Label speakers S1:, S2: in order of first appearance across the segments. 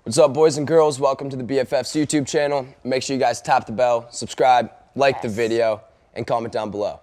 S1: What's up, boys and girls? Welcome to the BFFs YouTube channel. Make sure you guys tap the bell, subscribe, like the video, and comment down below.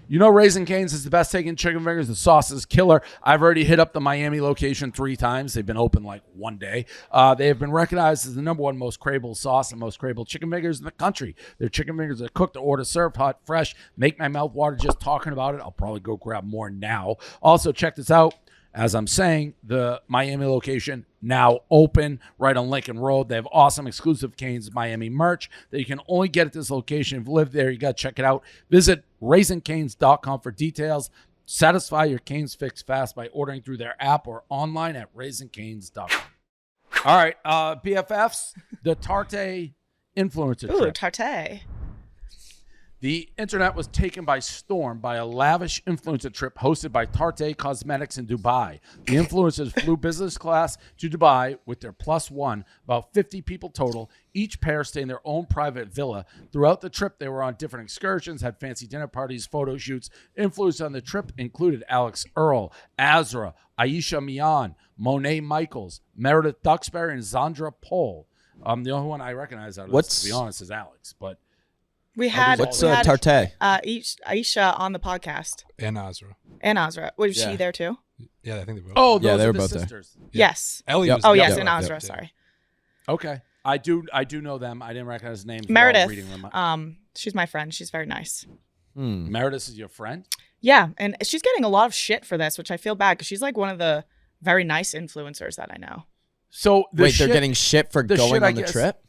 S2: You know Raising Cane's is the best taking chicken fingers. The sauce is killer. I've already hit up the Miami location 3 times. They've been open like one day. They have been recognized as the #1 most craveable sauce and most craveable chicken fingers in the country. Their chicken fingers are cooked to order, served hot, fresh. Make my mouth water just talking about it. I'll probably go grab more now. Also, check this out. As I'm saying, the Miami location now open right on Lincoln Road. They have awesome exclusive Cane's Miami merch that you can only get at this location. If you live there, you got to check it out. Visit RaisingCanes.com for details. Satisfy your Cane's fix fast by ordering through their app or online at RaisingCanes.com. All right, BFFs, the Tarte influencer
S3: Ooh,
S2: trip.
S3: Tarte.
S2: The internet was taken by storm by a lavish influencer trip hosted by Tarte Cosmetics in Dubai. The influencers flew business class to Dubai with their +1, about 50 people total. Each pair stayed in their own private villa. Throughout the trip, they were on different excursions, had fancy dinner parties, photo shoots. Influencers on the trip included Alex Earl, Azra, Aisha Mian, Monet Michaels, Meredith Duxbury, and Zandra Pohl. The only one I recognize out of this, to be honest, is Alex, but...
S3: We had
S4: Tarte?
S3: Aisha on the podcast.
S5: And Azra.
S3: Was she there too?
S5: Yeah, I think they were both.
S2: Oh,
S4: yeah,
S2: those
S4: they
S2: are
S4: were
S2: the
S4: both
S2: sisters.
S4: there.
S5: Yeah.
S3: Yes.
S5: Ellie was
S3: yes,
S5: yeah,
S3: and Azra,
S5: yeah.
S3: sorry.
S2: Okay. I do know them. I didn't recognize names.
S3: Meredith.
S2: Reading them.
S3: She's my friend. She's very nice.
S2: Meredith is your friend?
S3: Yeah, and she's getting a lot of shit for this, which I feel bad because she's like one of the very nice influencers that I know.
S2: So
S4: they're getting shit for going on the trip?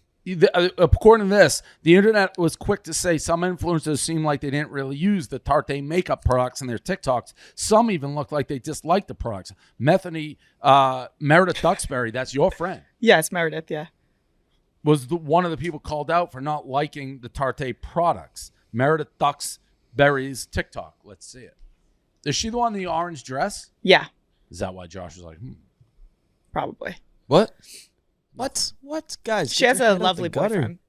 S2: According to this, the internet was quick to say some influencers seemed like they didn't really use the Tarte makeup products in their TikToks. Some even looked like they disliked the products. Meredith Duxbury, that's your friend.
S3: Yes, Meredith, yeah.
S2: Was one of the people called out for not liking the Tarte products. Meredith Duxbury's TikTok. Let's see it. Is she the one in the orange dress?
S3: Yeah.
S2: Is that why Josh was like,
S3: Probably.
S4: What, guys?
S3: She has a lovely boyfriend.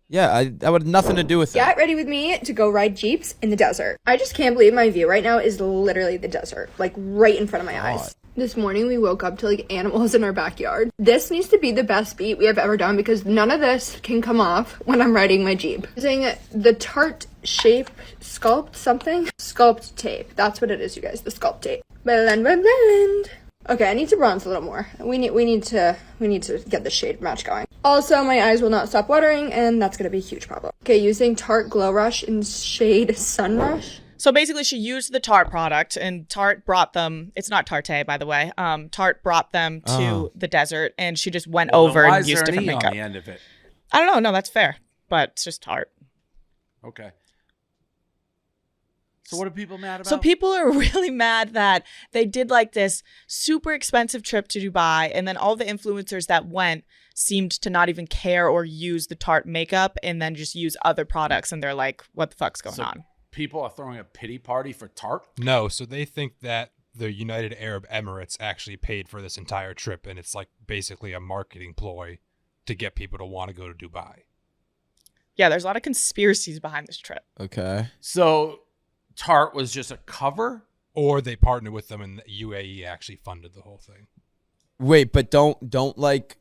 S4: Yeah, that would have nothing to do with that.
S6: Get ready with me to go ride Jeeps in the desert. I just can't believe my view right now is literally the desert, like right in front of my eyes. This morning we woke up to like animals in our backyard. This needs to be the best beat we have ever done because none of this can come off when I'm riding my Jeep. Using the Tarte shape sculpt tape. That's what it is, you guys. The sculpt tape. Blend. Okay, I need to bronze a little more. We need to get the shade match going. Also, my eyes will not stop watering, and that's gonna be a huge problem. Okay, using Tarte Glow Rush in shade Sunrush.
S3: So basically, she used the Tarte product, and Tarte brought them. It's not Tarte, by the way. Tarte brought them to the desert, and she just went over and used different makeup.
S2: on the end of it?
S3: I don't know. No, that's fair, but it's just Tarte.
S2: Okay. So what are people mad about?
S3: So people are really mad that they did like this super expensive trip to Dubai, and then all the influencers that went seemed to not even care or use the Tarte makeup and then just use other products, and they're like, what the fuck's going on?
S2: People are throwing a pity party for Tarte?
S5: No, so they think that the United Arab Emirates actually paid for this entire trip, and it's like basically a marketing ploy to get people to want to go to Dubai.
S3: Yeah, there's a lot of conspiracies behind this trip.
S4: Okay.
S2: So Tarte was just a cover?
S5: Or they partnered with them and the UAE actually funded the whole thing.
S4: Wait, but don't like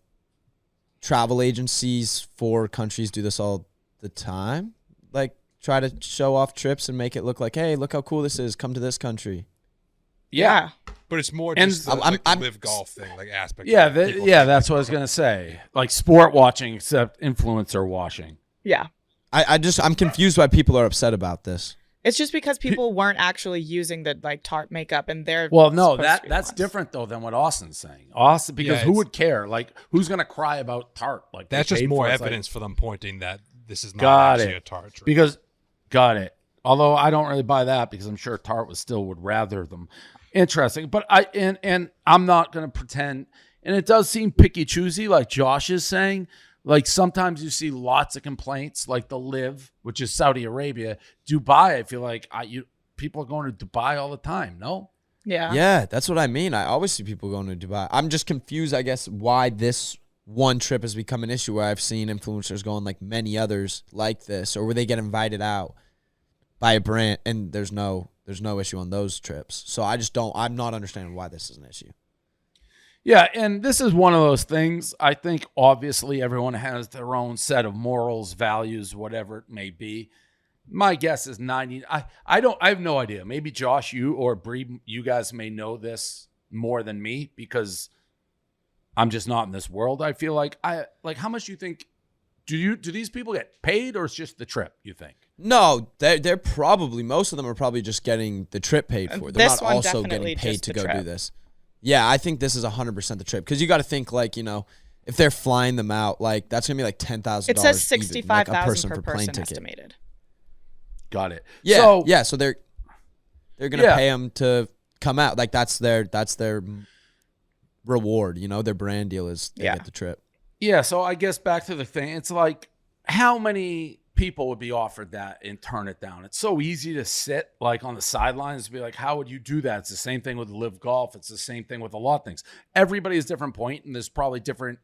S4: travel agencies for countries do this all the time? Like try to show off trips and make it look like, hey, look how cool this is. Come to this country.
S3: Yeah.
S5: But it's more just the live golf thing, like aspect.
S2: Yeah, that's what I was going to say. Like sport watching except influencer washing.
S3: Yeah.
S4: I'm confused why people are upset about this.
S3: It's just because people weren't actually using the like Tarte makeup, and they're
S2: that's different though than what Austin's saying. Austin, because who would care? Like, who's gonna cry about Tarte? Like,
S5: that's just more evidence for them pointing that this is not actually a Tarte trip.
S2: Because got it. Although I don't really buy that because I'm sure Tarte would rather them. Interesting, but I'm not gonna pretend. And it does seem picky choosy, like Josh is saying. Like sometimes you see lots of complaints, like the Liv, which is Saudi Arabia. Dubai, I feel like people are going to Dubai all the time, no?
S3: Yeah.
S4: Yeah, that's what I mean. I always see people going to Dubai. I'm just confused, I guess, why this one trip has become an issue where I've seen influencers go on like many others like this, or where they get invited out by a brand and there's no issue on those trips. So I'm not understanding why this is an issue.
S2: Yeah, and this is one of those things. I think obviously everyone has their own set of morals, values, whatever it may be. My guess is 90. I have no idea. Maybe Josh, you or Bree, you guys may know this more than me because I'm just not in this world. I feel like how much do you think do these people get paid, or it's just the trip, you think?
S4: No, they're probably, most of them are probably just getting the trip paid for. They're not also getting paid to go do this. Yeah, I think this is 100% the trip, because you got to think, like, you know, if they're flying them out, like, that's gonna be like $10,000.
S3: It says $65,000 per person
S4: ticket.
S3: estimated.
S2: Got it.
S4: Yeah, so they're gonna pay them to come out. Like, that's their reward. You know, their brand deal is they get the trip.
S2: Yeah, so I guess back to the thing, it's like, how many people would be offered that and turn it down? It's so easy to sit like on the sidelines and be like, how would you do that? It's the same thing with Live Golf. It's the same thing with a lot of things. Everybody has a different point, and there's probably different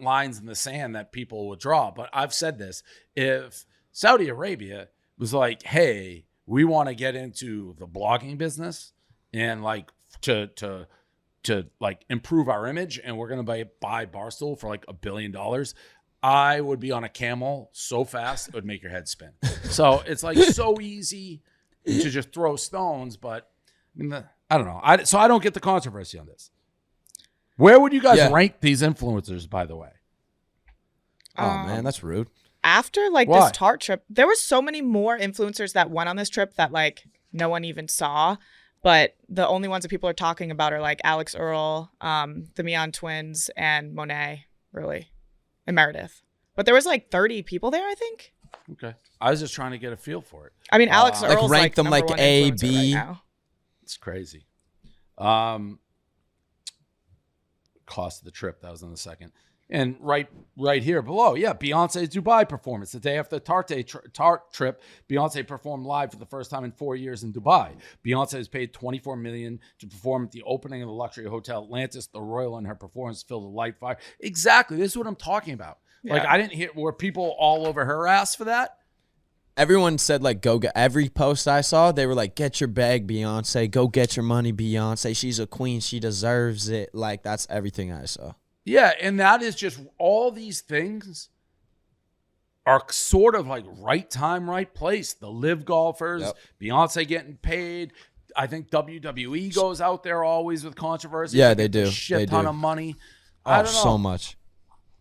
S2: lines in the sand that people would draw. But I've said this, if Saudi Arabia was like, hey, we want to get into the blogging business and like to like improve our image, and we're going to buy Barstool for like $1 billion, I would be on a camel so fast it would make your head spin. So it's like so easy to just throw stones, but I mean, I don't know. So I don't get the controversy on this. Where would you guys rank these influencers, by the way?
S4: Oh man, that's rude.
S3: After like this Tarte trip, there were so many more influencers that went on this trip that like no one even saw. But the only ones that people are talking about are like Alex Earl, the Mian twins, and Monet, really, and Meredith. But there was like 30 people there, I think.
S2: Okay, I was just trying to get a feel for it.
S3: I mean, Alex Earl's
S4: rank them like A, B.
S3: Right now.
S2: It's crazy. Cost of the trip, that was in the second. And right here below, Beyonce's Dubai performance. The day after the Tarte trip, Beyonce performed live for the first time in 4 years in Dubai. Beyonce has paid $24 million to perform at the opening of the luxury hotel Atlantis. The royal in her performance filled a light fire. Exactly, this is what I'm talking about. Yeah. Like, I didn't hear, were people all over her ass for that?
S4: Everyone said, like, go get, every post I saw, they were like, get your bag, Beyonce. Go get your money, Beyonce. She's a queen. She deserves it. Like, that's everything I saw.
S2: Yeah, and that is just, all these things are sort of like right time, right place. The live golfers, Beyonce getting paid. I think WWE goes out there always with controversy.
S4: Yeah, they do.
S2: Shit ton of money.
S4: Oh,
S2: I don't know.
S4: So much.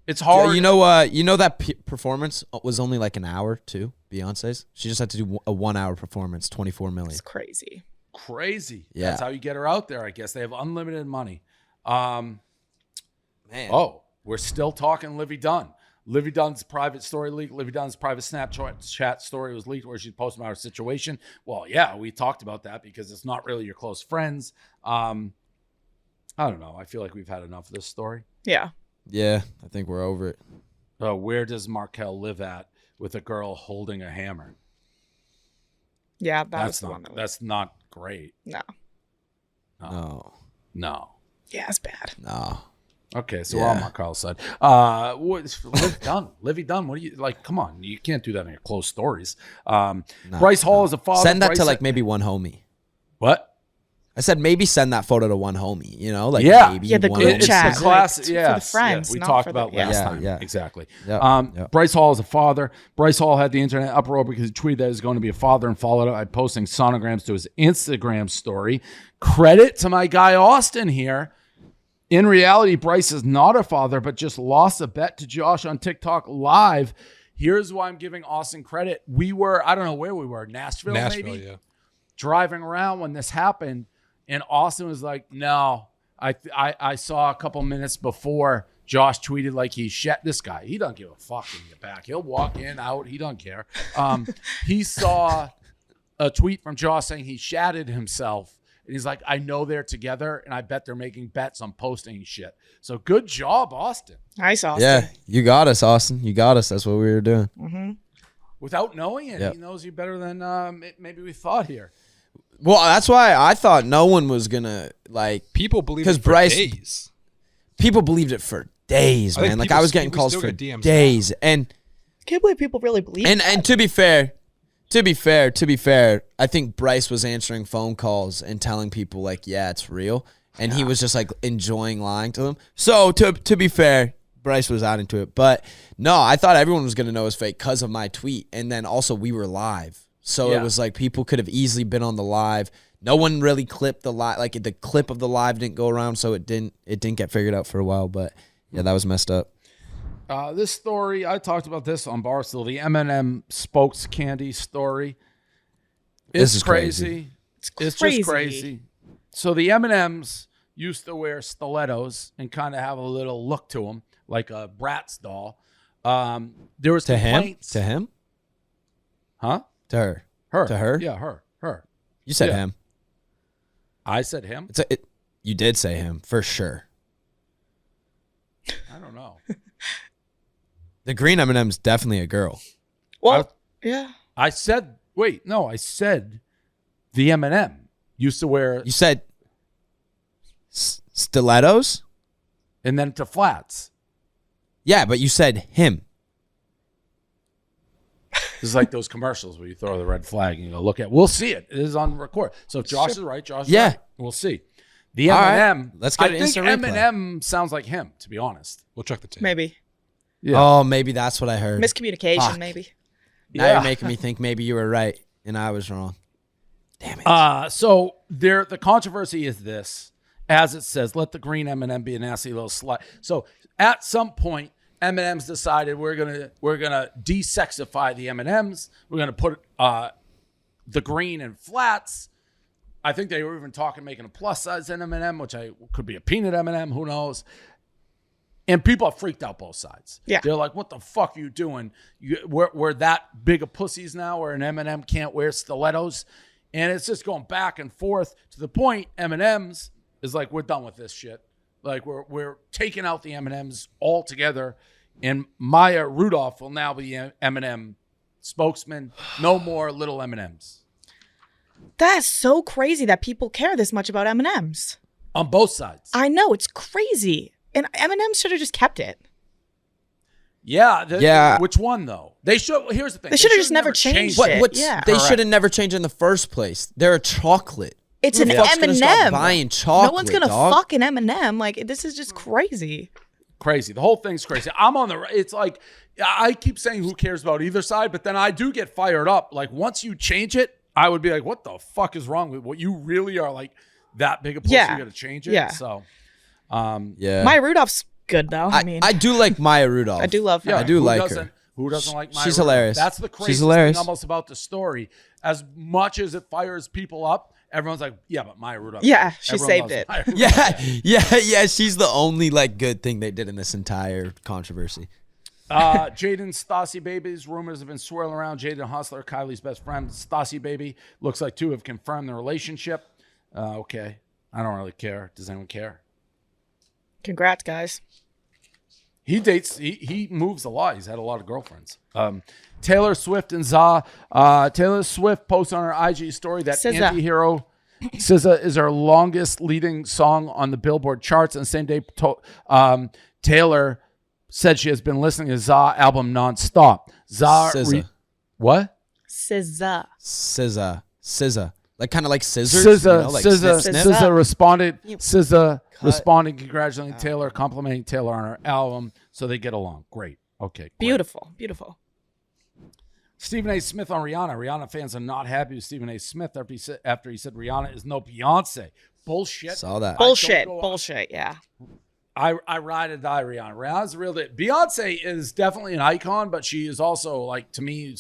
S2: It's hard.
S4: You know that performance was only like an hour too, Beyonce's? She just had to do a 1 hour performance, 24 million.
S3: It's crazy.
S2: Crazy.
S4: Yeah.
S2: That's how you get her out there, I guess. They have unlimited money.
S4: Man.
S2: Oh, we're still talking Livvy Dunne. Livvy Dunne's private story leaked. Livvy Dunne's private Snapchat story was leaked where she's posting about her situation. Well, yeah, we talked about that because it's not really your close friends. I don't know. I feel like we've had enough of this story.
S3: Yeah.
S4: Yeah, I think we're over it.
S2: Where does Markell live at with a girl holding a hammer?
S3: Yeah,
S2: that's not great.
S3: No.
S2: No.
S3: Yeah, it's bad.
S4: No.
S2: Okay, so we're on Markell's side. Livvy Dunne, what do you, like, come on. You can't do that in your close stories. Bryce Hall is a father.
S4: Send that to, like, maybe one homie.
S2: What?
S4: I said maybe send that photo to one homie, you know? Like, maybe
S3: the
S4: one
S3: group
S4: homie.
S3: chat.
S2: It's a class,
S3: for the friends.
S2: we
S3: not
S2: talked
S3: for
S2: about
S3: the,
S2: last time.
S4: Yeah.
S2: Exactly.
S4: Yep.
S2: Bryce Hall is a father. Bryce Hall had the internet uproar because he tweeted that he was going to be a father and followed up by posting sonograms to his Instagram story. Credit to my guy Austin here. In reality, Bryce is not a father, but just lost a bet to Josh on TikTok Live. Here's why I'm giving Austin credit. We were, I don't know where we were, Nashville maybe?
S5: Yeah.
S2: Driving around when this happened, and Austin was like, no, I saw a couple minutes before Josh tweeted like he shat this guy. He doesn't give a fuck in the back. He'll walk in, out. He doesn't care. He saw a tweet from Josh saying he shatted himself. And he's like, I know they're together, and I bet they're making bets on posting shit. So good job, Austin.
S3: Nice, Austin.
S4: Yeah, you got us, Austin. You got us. That's what we were doing.
S3: Mm-hmm.
S2: Without knowing it, he knows you better than maybe we thought here.
S4: Well, that's why I thought no one was going to, like...
S5: People believed it for days.
S4: People believed it for days, man. Like, I was getting calls for days. And
S3: I can't believe people really believe that.
S4: And to be fair, I think Bryce was answering phone calls and telling people, like, yeah, it's real. and he was just like enjoying lying to them. So to be fair, Bryce was out into it, but no, I thought everyone was gonna know it was fake because of my tweet, and then also we were live, so it was like people could have easily been on the live. No one really clipped the live, like the clip of the live didn't go around, so it didn't get figured out for a while. But yeah, that was messed up.
S2: This story, I talked about this on Barstool, the M&M spokes candy story.
S4: This is
S2: crazy.
S3: It's
S2: just crazy. So the M&Ms used to wear stilettos and kind of have a little look to them, like a Bratz doll. There was complaints.
S4: To him?
S2: Huh?
S4: To her?
S2: Her.
S4: To her?
S2: Yeah, her.
S4: You said him.
S2: I said him?
S4: You did say him, for sure.
S2: I don't know.
S4: The green M&M's definitely a girl.
S3: Well, yeah.
S2: I said the M&M used to wear.
S4: You said stilettos?
S2: And then to flats.
S4: Yeah, but you said him.
S2: This is like those commercials where you throw the red flag and you go, look at. We'll see it. It is on record. So if Josh is right, Josh is right. We'll see. The M&M.
S4: Right. Let's get an instant replay.
S2: I think M&M sounds like him, to be honest.
S5: We'll check the tape.
S3: Maybe.
S2: Yeah.
S4: Oh, maybe that's what I heard.
S3: Miscommunication,
S4: Fuck.
S3: maybe.
S4: Now you're making me think maybe you were right and I was wrong. Damn it.
S2: So the controversy is this, as it says, let the green M&M be a nasty little slut. So at some point, M&M's decided we're gonna desexify the M&Ms. We're gonna put the green in flats. I think they were even talking making a plus size M&M, which could be a peanut M&M. Who knows? And people are freaked out both sides.
S3: Yeah,
S2: they're like, "What the fuck are you doing? We're that big of pussies now, where an M&M can't wear stilettos." And it's just going back and forth to the point M&M's is like, we're done with this shit. Like we're taking out the M&Ms altogether, and Maya Rudolph will now be M&M spokesman. No more little M&Ms.
S3: That's so crazy that people care this much about M&Ms.
S2: On both sides.
S3: I know, it's crazy. And M&M should have just kept it.
S2: Yeah. Which one though? Here's the thing.
S3: They should have just never changed it.
S4: They should have never changed in the first place. They're a chocolate.
S3: It's an
S4: M&M. Buying chocolate.
S3: No one's gonna fuck an M&M. Like, this is just crazy.
S2: Crazy. The whole thing's crazy. It's like, I keep saying who cares about either side, but then I do get fired up. Like, once you change it, I would be like, what the fuck is wrong with what you really are, like that big a pussy? You gotta change it.
S3: Yeah.
S2: So
S3: Maya Rudolph's good though.
S4: I do like Maya Rudolph.
S3: I do love her.
S4: I do like her.
S2: Who doesn't like Maya
S4: She's
S2: Rudolph?
S4: hilarious.
S2: That's the craziest thing almost about the story. As much as it fires people up, everyone's like, yeah, but Maya Rudolph.
S3: Yeah, she saved it.
S4: Yeah. She's the only like good thing they did in this entire controversy.
S2: Jxdn and Stassiebaby's rumors have been swirling around. Jxdn Hustler, Kylie's best friend, Stassiebaby. Looks like two have confirmed their relationship. Okay. I don't really care. Does anyone care?
S3: Congrats, guys.
S2: He dates. He moves a lot. He's had a lot of girlfriends. Taylor Swift and SZA. Taylor Swift posts on her IG story that
S3: SZA.
S2: Anti-Hero SZA is her longest leading song on the Billboard charts. And the same day, Taylor said she has been listening to SZA album nonstop.
S4: SZA.
S2: What?
S4: SZA. Like kind of like scissors.
S2: SZA responded. SZA responding, congratulating Taylor, complimenting Taylor on her album, so they get along. Great. Okay. Great.
S3: Beautiful.
S2: Stephen A. Smith on Rihanna. Rihanna fans are not happy with Stephen A. Smith after he said Rihanna is no Beyonce. Bullshit.
S4: Saw that.
S3: Bullshit. Yeah.
S2: I ride or die Rihanna. Rihanna's the real deal. Beyonce is definitely an icon, but she is also, like, to me,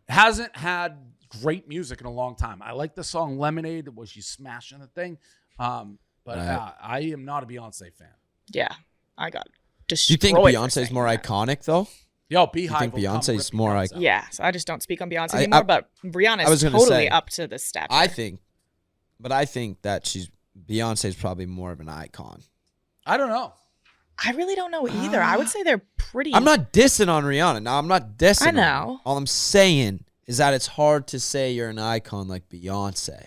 S2: hasn't had great music in a long time. I like the song Lemonade, where she's smashing the thing. But I am not a Beyonce fan.
S3: Yeah. I got destroyed.
S4: Do you think Beyonce's more iconic, though?
S2: Yo, Beehive.
S4: You think Beyonce's more iconic?
S3: Yeah, so I just don't speak on Beyonce anymore, but Rihanna's totally up to the step.
S4: I think that Beyonce's probably more of an icon.
S2: I don't know.
S3: I really don't know either. I would say they're pretty.
S4: I'm not dissing on Rihanna. No, I'm not dissing.
S3: I know.
S4: All I'm saying is that it's hard to say you're an icon like Beyonce.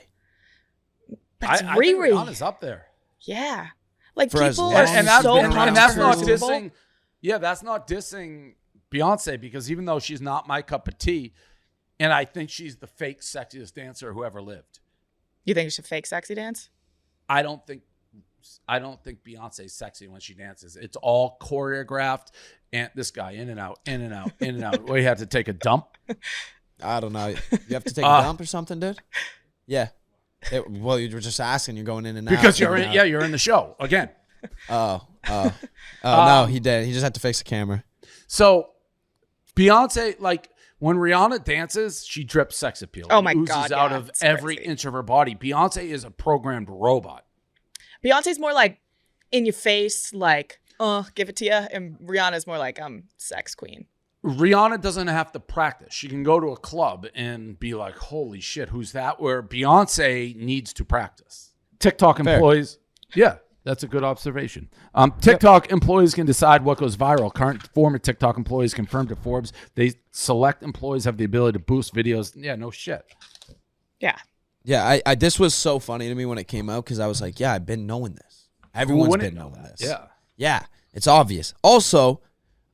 S3: That's
S2: I think Rihanna's up there.
S3: Yeah. Like,
S4: For
S3: people
S4: as
S3: are
S4: long
S2: and
S3: so
S4: as-
S2: and that's not
S3: comfortable.
S2: dissing. Yeah, that's not dissing Beyonce, because even though she's not my cup of tea, and I think she's the fake sexiest dancer who ever lived.
S3: You think you should fake sexy dance?
S2: I don't think I don't think Beyonce's sexy when she dances. It's all choreographed, and this guy in and out, in and out, in and out. Well, you have to take a dump.
S4: I don't know. You have to take a dump or something, dude? Yeah. Well, you were just asking. You're going in and out.
S2: Because you're in the show again.
S4: No, he did. He just had to fix the camera.
S2: So Beyonce, like when Rihanna dances, she drips sex appeal.
S3: Oh my
S2: It oozes
S3: God,
S2: out
S3: yeah,
S2: of
S3: it's
S2: every
S3: crazy.
S2: inch of her body. Beyonce is a programmed robot.
S3: Beyonce's more like in your face, like, give it to you. And Rihanna's more like, sex queen.
S2: Rihanna doesn't have to practice. She can go to a club and be like, holy shit, who's that? Where Beyonce needs to practice. TikTok employees. Yeah, that's a good observation. TikTok employees can decide what goes viral. Current former TikTok employees confirmed to Forbes. They select employees have the ability to boost videos. Yeah, no shit.
S3: Yeah.
S4: Yeah, I this was so funny to me when it came out because I was like, yeah, I've been knowing this. Everyone's
S2: wouldn't
S4: been
S2: know
S4: knowing this.
S2: Yeah.
S4: Yeah, it's obvious. Also,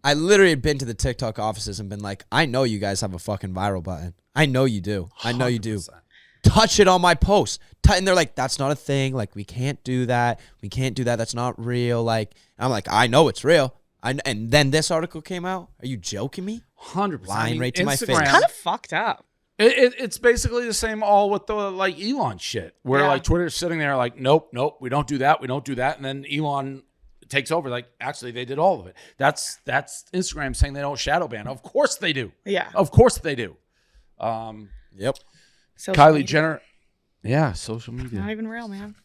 S4: I literally had been to the TikTok offices and been like, I know you guys have a fucking viral button. I know you do. I know you do.
S2: 100%.
S4: Touch it on my post. And they're like, that's not a thing. Like, we can't do that. We can't do that. That's not real. Like, I'm like, I know it's real. And then this article came out. Are you joking me?
S2: 100%.
S4: Lying right to my face.
S3: Kind of fucked up.
S2: It's basically the same all with the like Elon shit, where
S3: Yeah.
S2: like Twitter's sitting there like, nope, we don't do that, and then Elon takes over. Like, actually, they did all of it. That's Instagram saying they don't shadow ban. Of course they do.
S3: Yeah.
S2: Of course they do.
S4: Yep.
S3: Social
S2: Kylie
S3: media.
S2: Jenner, yeah, social media.
S3: Not even real, man.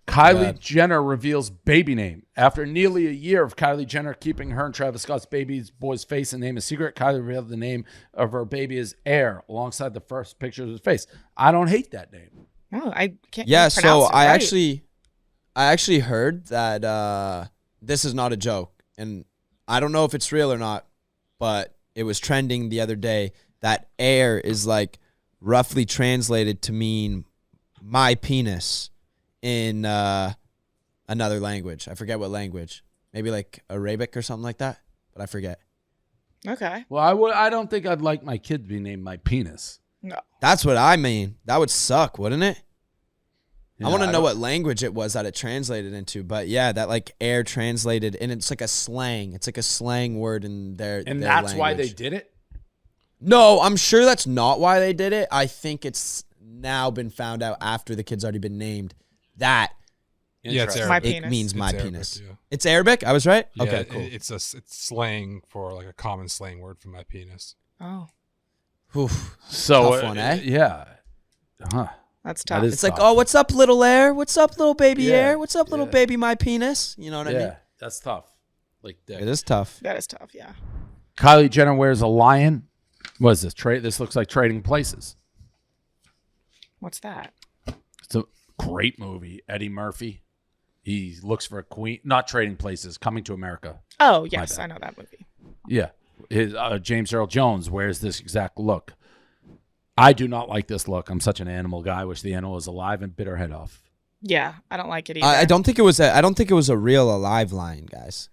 S2: Kylie
S4: God.
S2: Jenner reveals baby name. After nearly a year of Kylie Jenner keeping her and Travis Scott's baby's boy's face and name a secret, Kylie revealed the name of her baby as Air alongside the first picture of his face. I don't hate that name.
S3: No, I can't.
S4: Yeah,
S3: pronounce
S4: so
S3: it
S4: I
S3: right.
S4: actually heard that this is not a joke, and I don't know if it's real or not, but it was trending the other day that air is like roughly translated to mean my penis in another language. I forget what language. Maybe like Arabic or something like that, but I forget.
S3: Okay.
S2: Well, I don't think I'd like my kid to be named my penis.
S3: No.
S4: That's what I mean. That would suck, wouldn't it?
S2: Yeah,
S4: I want to know
S2: don't-
S4: what language it was that it translated into, but yeah, that like air translated, and it's like a slang. It's like a slang word in their
S2: And
S4: their
S2: that's why they
S4: language.
S2: did it?
S4: No, I'm sure that's not why they did it. I think it's now been found out after the kid's already been named that
S5: Yeah, it's
S2: Interesting.
S3: My
S5: Arabic.
S4: it
S3: penis.
S4: means my
S5: It's Arabic,
S4: penis.
S5: yeah.
S4: It's Arabic? I was right?
S5: Yeah,
S4: Okay, cool.
S5: It's slang for like a common slang word for my penis.
S3: Oh,
S4: Oof.
S2: So,
S4: Tough one, eh?
S2: Yeah. Huh.
S3: that's tough.
S2: That is
S4: It's like,
S2: tough.
S4: oh, what's up, little air? What's up, little baby
S2: Yeah,
S4: air? What's up, little
S2: yeah.
S4: baby my penis? You know what I
S2: Yeah,
S4: mean?
S2: that's tough. Like that.
S4: It is tough.
S3: That is tough. Yeah.
S2: Kylie Jenner wears a lion. What is this? This looks like Trading Places.
S3: What's that?
S2: It's a great movie. Eddie Murphy. He looks for a queen. Not Trading Places. Coming to America.
S3: Oh yes,
S2: bad.
S3: I know that movie.
S2: Yeah. His, James Earl Jones wears this exact look. I do not like this look. I'm such an animal guy. I wish the animal was alive and bit her head off.
S3: Yeah, I don't like it either.
S4: I don't think it was a real alive lion, guys.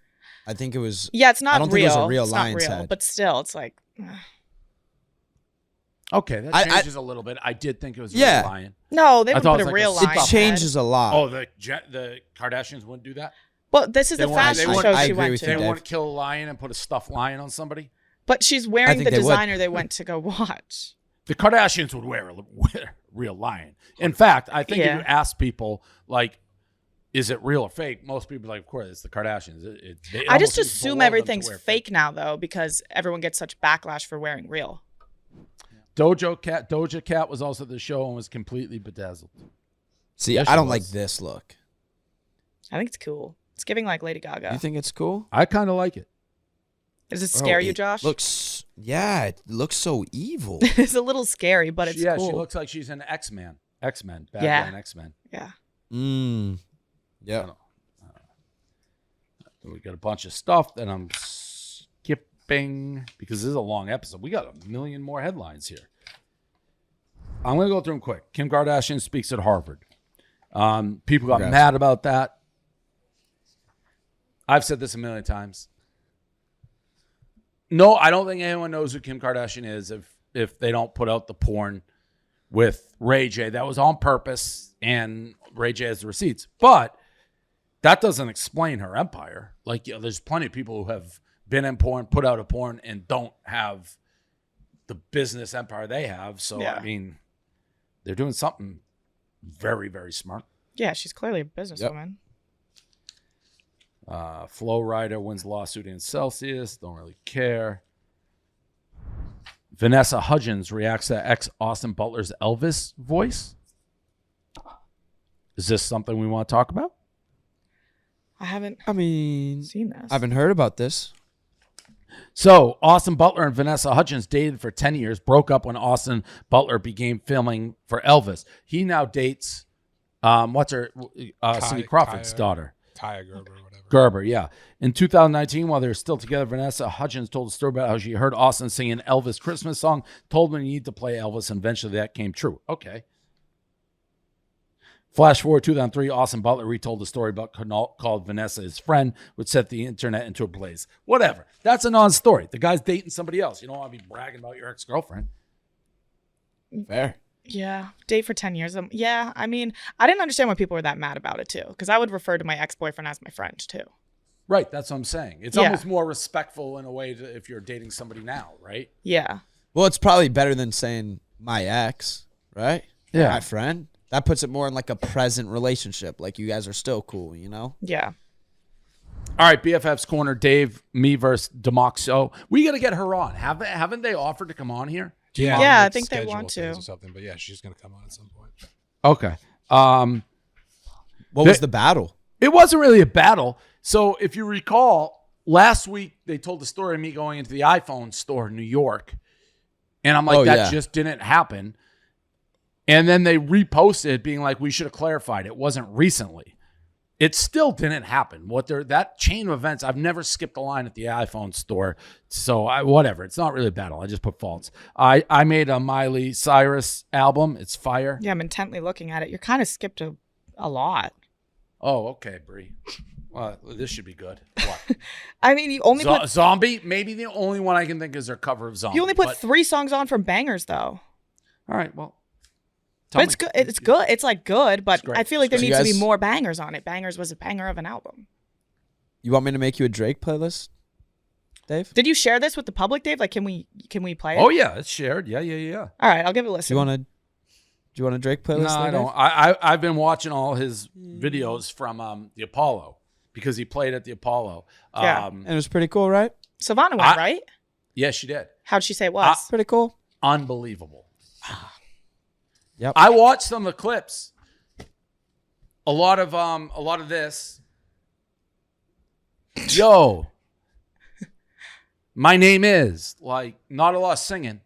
S4: I think it was.
S3: Yeah, it's not
S4: I don't
S3: real.
S4: think it was a real
S3: it's not
S4: lion's
S3: real,
S4: head.
S3: but still, it's like.
S2: Okay, that
S4: I-
S2: changes a little bit. I did think it was a
S4: Yeah.
S2: real lion.
S3: No, they
S2: I
S3: would
S2: thought
S3: put
S2: it
S3: a
S2: was like
S3: real
S2: a
S3: lion.
S4: It
S2: Stop.
S4: changes a lot.
S2: Oh, the Kardashians wouldn't do that?
S3: But this is
S2: They
S3: a
S2: wouldn't-
S3: fashion
S2: they
S3: show
S2: wouldn't-
S4: I
S3: she
S4: agree
S3: went
S4: with
S3: to.
S2: They
S4: you, Dave.
S2: wouldn't kill a lion and put a stuffed lion on somebody?
S3: But she's wearing
S4: think
S3: the
S4: they would.
S3: designer they went to go watch.
S2: The Kardashians would wear a real lion. In fact, I think if
S3: Yeah.
S2: you ask people, like, is it real or fake? Most people are like, of course, it's the Kardashians. They
S3: I just
S2: almost seem
S3: assume
S2: below them to
S3: everything's
S2: wear
S3: fake now, though, because everyone gets such backlash for wearing real.
S2: Doja Cat was also at the show and was completely bedazzled.
S4: See,
S2: Yeah, she
S4: I don't
S2: was.
S4: like this look.
S3: I think it's cool. It's giving like Lady Gaga.
S4: You think it's cool?
S2: I kind of like it.
S3: Does it scare
S4: Bro,
S3: you,
S4: it
S3: Josh?
S4: It looks so evil.
S3: It's a little scary, but it's
S2: Yeah,
S3: cool.
S2: she looks like she's an X-Men. Bad
S3: Yeah.
S2: guy in X-Men.
S3: Yeah.
S4: Yeah.
S2: We got a bunch of stuff that I'm skipping because this is a long episode. We got a million more headlines here. I'm going to go through them quick. Kim Kardashian speaks at Harvard. People got
S4: Congrats.
S2: mad about that. I've said this a million times. No, I don't think anyone knows who Kim Kardashian is if they don't put out the porn with Ray J. That was on purpose, and Ray J has the receipts. But that doesn't explain her empire. Like, there's plenty of people who have been in porn, put out a porn, and don't have the business empire they have. So, I mean, they're doing something very, very smart.
S3: Yeah, she's clearly a businesswoman.
S2: Flow Rider wins lawsuit in Celsius. Don't really care. Vanessa Hudgens reacts to ex-Austin Butler's Elvis voice. Is this something we want to talk about?
S3: I haven't seen this.
S4: I haven't heard about this.
S2: So, Austin Butler and Vanessa Hudgens dated for 10 years, broke up when Austin Butler began filming for Elvis. He now dates, what's her, Cindy Crawford's daughter.
S5: Kaya Gerber or whatever.
S2: Gerber, yeah. In 2019, while they were still together, Vanessa Hudgens told a story about how she heard Austin sing an Elvis Christmas song, told him he needed to play Elvis, and eventually that came true. Okay. Flash forward 2003, Austin Butler retold the story about called Vanessa his friend, which set the internet into a blaze. Whatever. That's a non-story. The guy's dating somebody else. You don't want to be bragging about your ex-girlfriend.
S4: Fair.
S3: Yeah, date for 10 years. Yeah, I mean, I didn't understand why people were that mad about it, too, because I would refer to my ex-boyfriend as my friend, too.
S2: Right, that's what I'm saying. It's almost more respectful in a way if you're dating somebody now, right?
S3: Yeah.
S4: Well, it's probably better than saying my ex, right?
S2: Yeah.
S4: My friend. That puts it more in like a present relationship. Like you guys are still cool, you know?
S3: Yeah.
S2: All right, BFF's Corner, Dave, me versus Demoxo. We got to get her on. Haven't they offered to come on here?
S3: Yeah, I think they want to.
S5: Or something, but yeah, she's going to come on at some point.
S2: Okay.
S4: What was the battle?
S2: It wasn't really a battle. So if you recall, last week they told the story of me going into the iPhone store in New York. And I'm like, that just didn't happen. And then they reposted being like, we should have clarified. It wasn't recently. It still didn't happen. That chain of events, I've never skipped a line at the iPhone store. So whatever. It's not really a battle. I just put faults. I made a Miley Cyrus album. It's fire.
S3: Yeah, I'm intently looking at it. You're kind of skipped a lot.
S2: Oh, okay, Bree. Well, this should be good. What?
S3: I mean, you only put...
S2: Zombie? Maybe the only one I can think is their cover of Zombie.
S3: You only put 3 songs on from bangers, though.
S2: All right, well.
S3: But it's good. It's good. It's like good, but I feel like there needs to be
S4: guys...
S3: more bangers on it. Bangers was a banger of an album.
S4: You want me to make you a Drake playlist, Dave?
S3: Did you share this with the public, Dave? Like, can we play it?
S2: Oh yeah, it's shared. Yeah.
S3: All right, I'll give it a listen.
S4: Do you want a Drake playlist?
S2: No, I don't. I've been watching all his videos from the Apollo because he played at the Apollo.
S3: Yeah.
S4: And it was pretty cool, right?
S3: Savannah went, right?
S2: Yeah, she did.
S3: How'd she say it was?
S4: Pretty cool.
S2: Unbelievable.
S4: Yep.
S2: I watched some of the clips. A lot of this. Yo. My name is like not a lot of singing,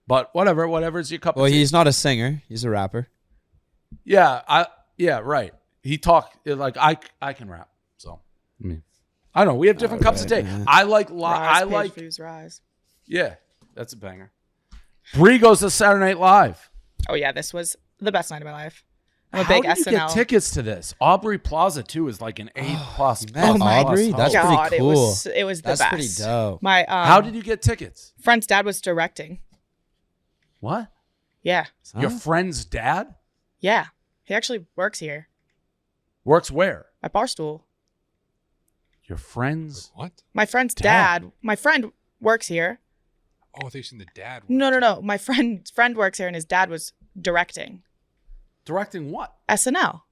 S2: but whatever's your cup of tea.
S4: Well, he's not a singer. He's a rapper.
S2: Yeah, right. He talked like I can rap. So, I mean, I don't know. We have different cups of tea.
S4: Man.
S2: I like
S3: Rise.
S2: Yeah, that's a banger. Bree goes to Saturday Night Live.
S3: Oh yeah, this was the best night of my life. I'm a
S2: How
S3: big
S2: did
S3: SNL.
S2: you get tickets to this? Aubrey Plaza too is like an A+.
S3: Oh my
S4: Aubrey, that's
S3: God,
S4: pretty cool.
S3: It was the
S4: That's
S3: best.
S4: pretty dope.
S3: My
S2: How did you get tickets?
S3: friend's dad was directing.
S2: What?
S3: Yeah,
S2: Your friend's dad
S3: yeah. He actually works here
S2: works where?
S3: at Barstool.
S2: Your friend's
S5: What?
S3: My friend's
S2: Dad.
S3: dad. My friend works here.
S5: Oh, I thought you seen the dad.
S3: No. My friend works here, and his dad was directing
S2: directing what?
S3: SNL.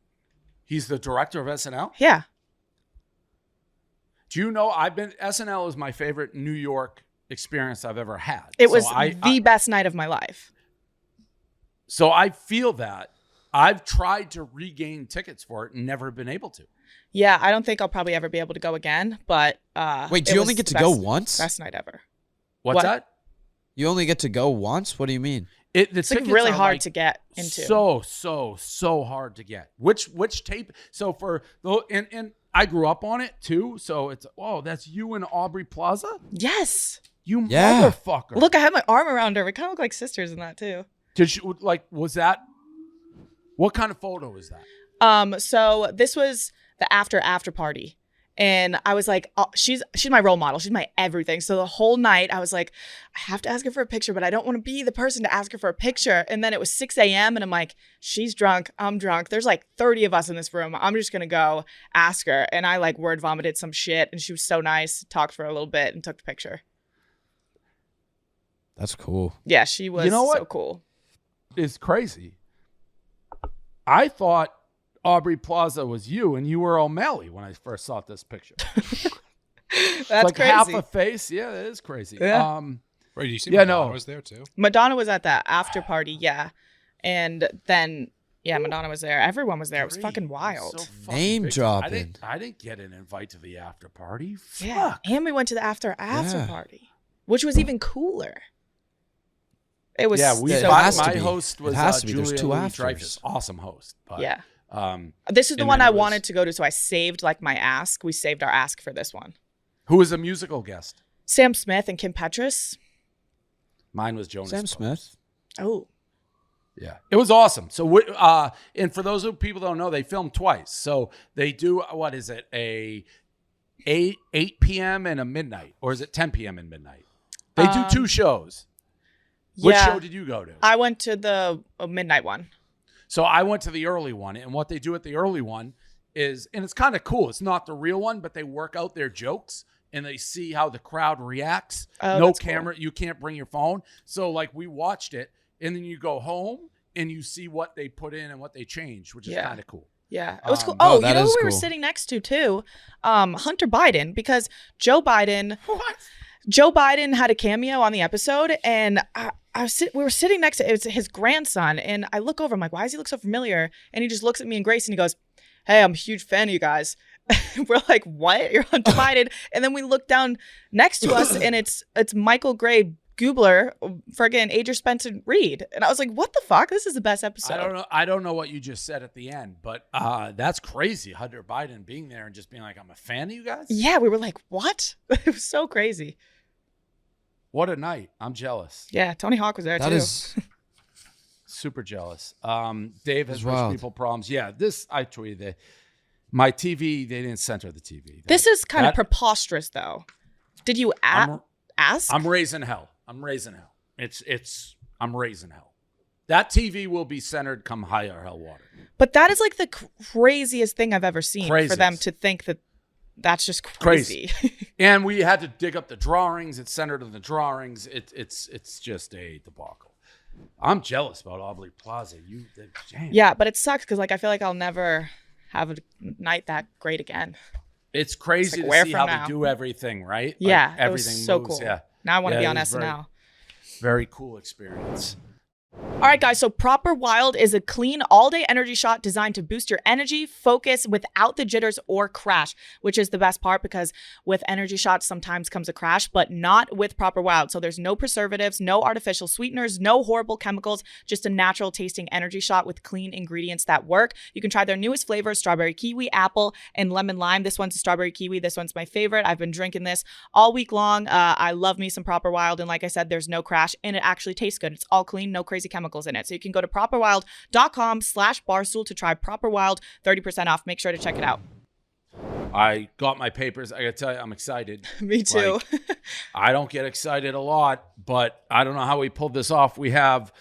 S2: He's the director of SNL?
S3: Yeah.
S2: Do you know SNL is my favorite New York experience I've ever had.
S3: It was the best night of my life.
S2: So I feel that. I've tried to regain tickets for it and never been able to.
S3: Yeah, I don't think I'll probably ever be able to go again, but
S4: Wait, do you only get to go once?
S3: Best night ever.
S2: What's
S3: What?
S2: that?
S4: You only get to go once? What do you mean?
S3: It's like really hard to get into.
S2: So hard to get. Which tape? So for and I grew up on it too. So it's that's you and Aubrey Plaza.
S3: Yes.
S2: You
S4: Yeah.
S2: motherfucker.
S3: Look, I had my arm around her. We kind of look like sisters in that too.
S2: Did she was that? What kind of photo is that?
S3: So this was the after party, And I was like, oh, she's my role model. She's my everything. So the whole night I was like, I have to ask her for a picture, but I don't want to be the person to ask her for a picture. And then it was 6 a.m. and I'm like, she's drunk. I'm drunk. There's like 30 of us in this room. I'm just going to go ask her. And I like word vomited some shit. And she was so nice, talked for a little bit and took the picture.
S4: That's cool.
S3: Yeah, she was so cool.
S2: It's crazy. I thought Aubrey Plaza was you, and you were O'Malley when I first saw this picture.
S3: That's
S2: like
S3: crazy.
S2: half a face. Yeah, that is crazy.
S3: Yeah.
S5: Right, you see Madonna was there too?
S3: Madonna was at that after party, yeah. And then, Madonna was there. Everyone was there. It was fucking wild.
S2: So fucking
S4: Name
S2: big.
S4: dropping.
S2: I didn't get an invite to the after party.
S3: Yeah,
S2: Fuck.
S3: and we went to the after party, which was even cooler. It was
S2: my host was
S4: it has to be.
S2: Julia
S4: There's two
S2: Louis-Dreyfus.
S4: afters.
S2: Awesome host. But,
S3: yeah. This is the
S2: and
S3: one
S2: then
S3: I
S2: it was-
S3: wanted to go to, so I saved like my ask. We saved our ask for this one.
S2: Who was a musical guest?
S3: Sam Smith and Kim Petras.
S2: Mine was Jonas.
S4: Sam
S2: Brothers.
S4: Smith.
S3: Oh.
S2: Yeah, it was awesome. So, and for those who people don't know, they film twice. So they do what is it, a 8 p.m. and a midnight, or is it 10 p.m. and midnight? They do two shows. Which show did you go to?
S3: I went to the midnight one.
S2: So I went to the early one, and what they do at the early one is, and it's kind of cool. It's not the real one, but they work out their jokes and they see how the crowd reacts.
S3: Oh,
S2: no
S3: that's
S2: camera,
S3: cool.
S2: You can't bring your phone. So like we watched it, and then you go home and you see what they put in and what they changed, which is kind of cool.
S3: Yeah, it was cool.
S4: Oh,
S3: You
S4: that
S3: know who
S4: is
S3: we were
S4: cool.
S3: sitting next to too? Hunter Biden, because Joe Biden. What? Joe Biden had a cameo on the episode, and we were sitting next to it was his grandson, and I look over, I'm like, why does he look so familiar? And he just looks at me and Grace, and he goes, hey, I'm a huge fan of you guys. We're like, what? You're Hunter Biden? And then we look down next to us, and it's Michael Gray Gubler, friggin' Ager Spencer Reed. And I was like, what the fuck? This is the best episode.
S2: I don't know what you just said at the end, but that's crazy. Hunter Biden being there and just being like, I'm a fan of you guys?
S3: Yeah, we were like, what? It was so crazy.
S2: What a night. I'm jealous.
S3: Yeah, Tony Hawk was there
S4: That
S3: too.
S4: is
S2: Super jealous. Dave has
S4: That's
S2: rich
S4: wild.
S2: people problems. Yeah, I tweeted that. My TV, they didn't center the TV.
S3: This is kind of preposterous, though. Did you ask?
S2: I'm raising hell. I'm raising hell. I'm raising hell. That TV will be centered come high or hell water.
S3: But that is like the craziest thing I've ever seen for them
S2: Craziest.
S3: to think that that's just crazy.
S2: And we had to dig up the drawings. It's centered in the drawings. It's just a debacle. I'm jealous about Aubrey Plaza. Damn.
S3: Yeah, but it sucks because like I feel like I'll never have a night that great again.
S2: It's crazy
S3: It's like,
S2: to see how they do everything, right? Like,
S3: Yeah,
S2: everything
S3: it was so
S2: moves.
S3: cool.
S2: Yeah.
S3: Now I want to be on
S2: it was
S3: SNL.
S2: Very cool experience.
S3: All right, guys. So Proper Wild is a clean all-day energy shot designed to boost your energy, focus without the jitters or crash, which is the best part because with energy shots sometimes comes a crash, but not with Proper Wild. So there's no preservatives, no artificial sweeteners, no horrible chemicals, just a natural tasting energy shot with clean ingredients that work. You can try their newest flavors, strawberry kiwi, apple, and lemon lime. This one's a strawberry kiwi. This one's my favorite. I've been drinking this all week long. I love me some Proper Wild. And like I said, there's no crash and it actually tastes good. It's all clean, no crazy chemicals in it. So you can go to properwild.com/barstool to try Proper Wild, 30% off. Make sure to check it out.
S2: I got my papers. I gotta tell you, I'm excited.
S3: Me too.
S2: Like, I don't get excited a lot, but I don't know how we pulled this off. We have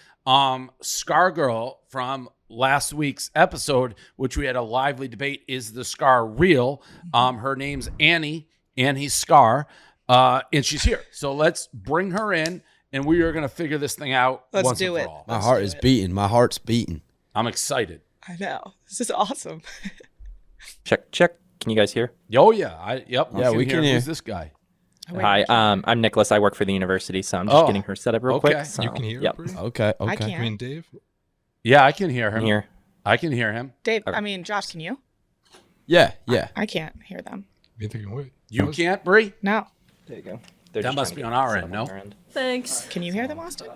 S2: Scar Girl from last week's episode, which we had a lively debate. Is the scar real? Her name's Annie Scar, and she's here. So let's bring her in. And we are going to figure this thing out.
S3: Let's
S2: once
S3: do
S2: and
S3: it.
S2: for all.
S4: my heart is beating. My heart's beating.
S2: I'm excited.
S3: I know. This is awesome.
S7: Check. Can you guys hear?
S2: Oh yeah,
S4: Yeah, we can hear.
S2: Who's this guy?
S7: Hi, I'm Nicholas. I work for the university, so I'm just getting her set up real
S2: okay.
S7: quick. So,
S5: You can hear
S7: yep.
S5: it, Bree?
S4: Okay.
S3: I
S5: I
S3: can't.
S5: mean, Dave?
S2: Yeah, I can hear him.
S7: Here.
S2: I can hear him.
S3: Dave,
S7: Okay.
S3: I mean, Josh, can you?
S4: Yeah.
S3: I can't hear them.
S5: You think you can wait?
S2: You can't, Bree?
S3: No.
S7: There you go.
S2: That must be on our end, no?
S8: Thanks.
S3: Can you hear them, Austin?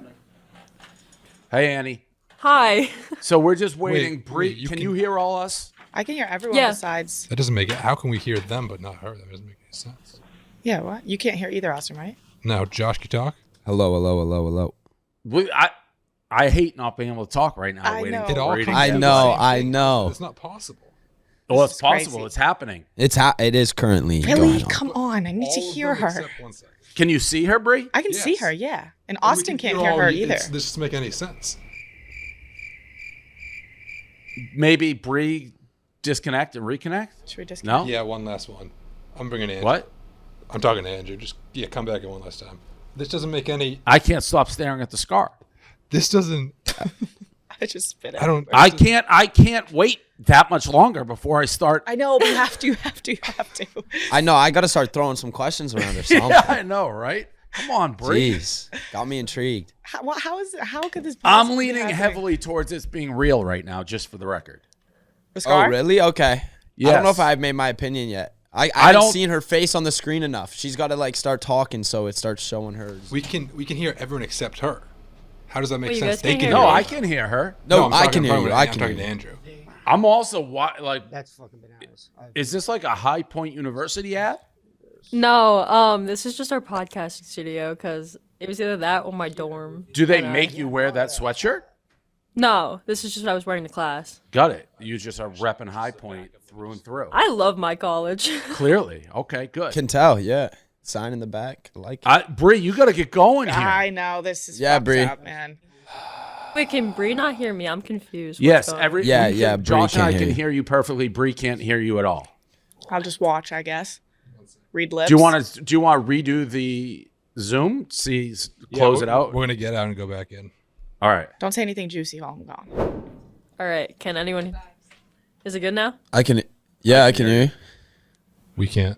S2: Hey, Annie.
S8: Hi.
S2: So we're just waiting.
S5: Wait,
S2: Bree,
S5: you
S2: can
S5: can-
S2: you hear all us?
S3: I can hear everyone
S8: Yeah.
S3: besides.
S5: That doesn't make it. How can we hear them but not her? That doesn't make any sense.
S3: Yeah, what? You can't hear either, Austin, right?
S5: Now, Josh, can you talk?
S4: Hello.
S2: I hate not being able to talk right now.
S3: I
S2: waiting
S3: know.
S2: for
S5: It all
S2: Bree to
S5: comes
S2: get
S4: I
S5: down to
S2: us.
S5: the
S4: know.
S5: same
S4: I
S5: thing.
S4: know.
S5: It's not possible.
S2: Well,
S3: This
S2: it's
S3: is
S2: possible.
S3: crazy.
S2: It's happening.
S4: It is currently
S3: Really?
S4: going on.
S3: Come on. I need to
S5: All of
S3: hear
S5: them
S3: her.
S5: except one second.
S2: Can you see her, Bree?
S3: I can see
S5: Yes.
S3: her, yeah. And
S5: And we
S3: Austin
S5: can
S3: can't
S5: hear
S3: hear
S5: all
S3: her
S5: of you.
S3: either.
S5: This doesn't make any sense.
S2: Maybe Bree disconnect and reconnect?
S3: Should we just
S2: No?
S5: Yeah, one last one. I'm bringing Andrew.
S2: What?
S5: I'm talking to Andrew. Just come back in one last time. This doesn't make any.
S2: I can't stop staring at the scar.
S5: This doesn't.
S3: I just spit it.
S5: I don't.
S2: I can't wait that much longer before I start.
S3: I know, but you have to.
S4: I know. I got to start throwing some questions around or something.
S2: Yeah, I know, right? Come on, Bree.
S4: Jeez, got me intrigued.
S3: How could this?
S2: I'm
S3: possibly be
S2: leaning
S3: happening?
S2: heavily towards this being real right now, just for the record.
S3: The scar?
S4: Oh, really? Okay. I
S2: Yes.
S4: don't know if I've made my opinion yet. I
S2: I
S4: haven't
S2: don't-
S4: seen her face on the screen enough. She's got to like start talking so it starts showing her.
S5: We can hear everyone except her. How does that make
S8: Wait, you
S5: sense?
S8: guys can hear
S2: No,
S8: me?
S2: I can hear her.
S4: No,
S5: I'm
S4: I
S5: talking-
S4: can hear
S5: I'm
S4: you.
S5: talking-
S4: I
S5: I'm
S4: can
S5: talking
S4: hear
S5: to
S4: you.
S5: Andrew.
S2: I'm also like,
S9: That's fucking bananas.
S2: is this like a High Point University ad?
S8: No, this is just our podcasting studio because it was either that or my dorm.
S2: Do they
S8: And,
S2: make you wear that sweatshirt?
S8: No, this is just what I was wearing to class.
S2: Got it. You just are repping High Point through and through.
S8: I love my college.
S2: Clearly. Okay, good.
S4: Can tell, yeah. Sign in the back. I like it.
S2: Bree, you got to get going here.
S3: I know this is
S4: Yeah,
S3: fucked
S4: Bree.
S3: up, man.
S8: Wait, can Bree not hear me? I'm confused. What's
S2: Yes,
S8: going on?
S4: Yeah,
S2: we
S4: yeah,
S2: can-
S4: Bree
S2: Josh and
S4: can
S2: I
S4: hear
S2: can
S4: you.
S2: hear you perfectly. Bree can't hear you at all.
S3: I'll just watch, I guess. Read lips.
S2: Do you want to redo the Zoom? See, close it out.
S5: We're gonna get out and go back in.
S2: All right.
S3: Don't say anything juicy while I'm gone.
S8: All right, can anyone? Is it good now?
S4: I can. Yeah, I can hear you.
S5: We can't.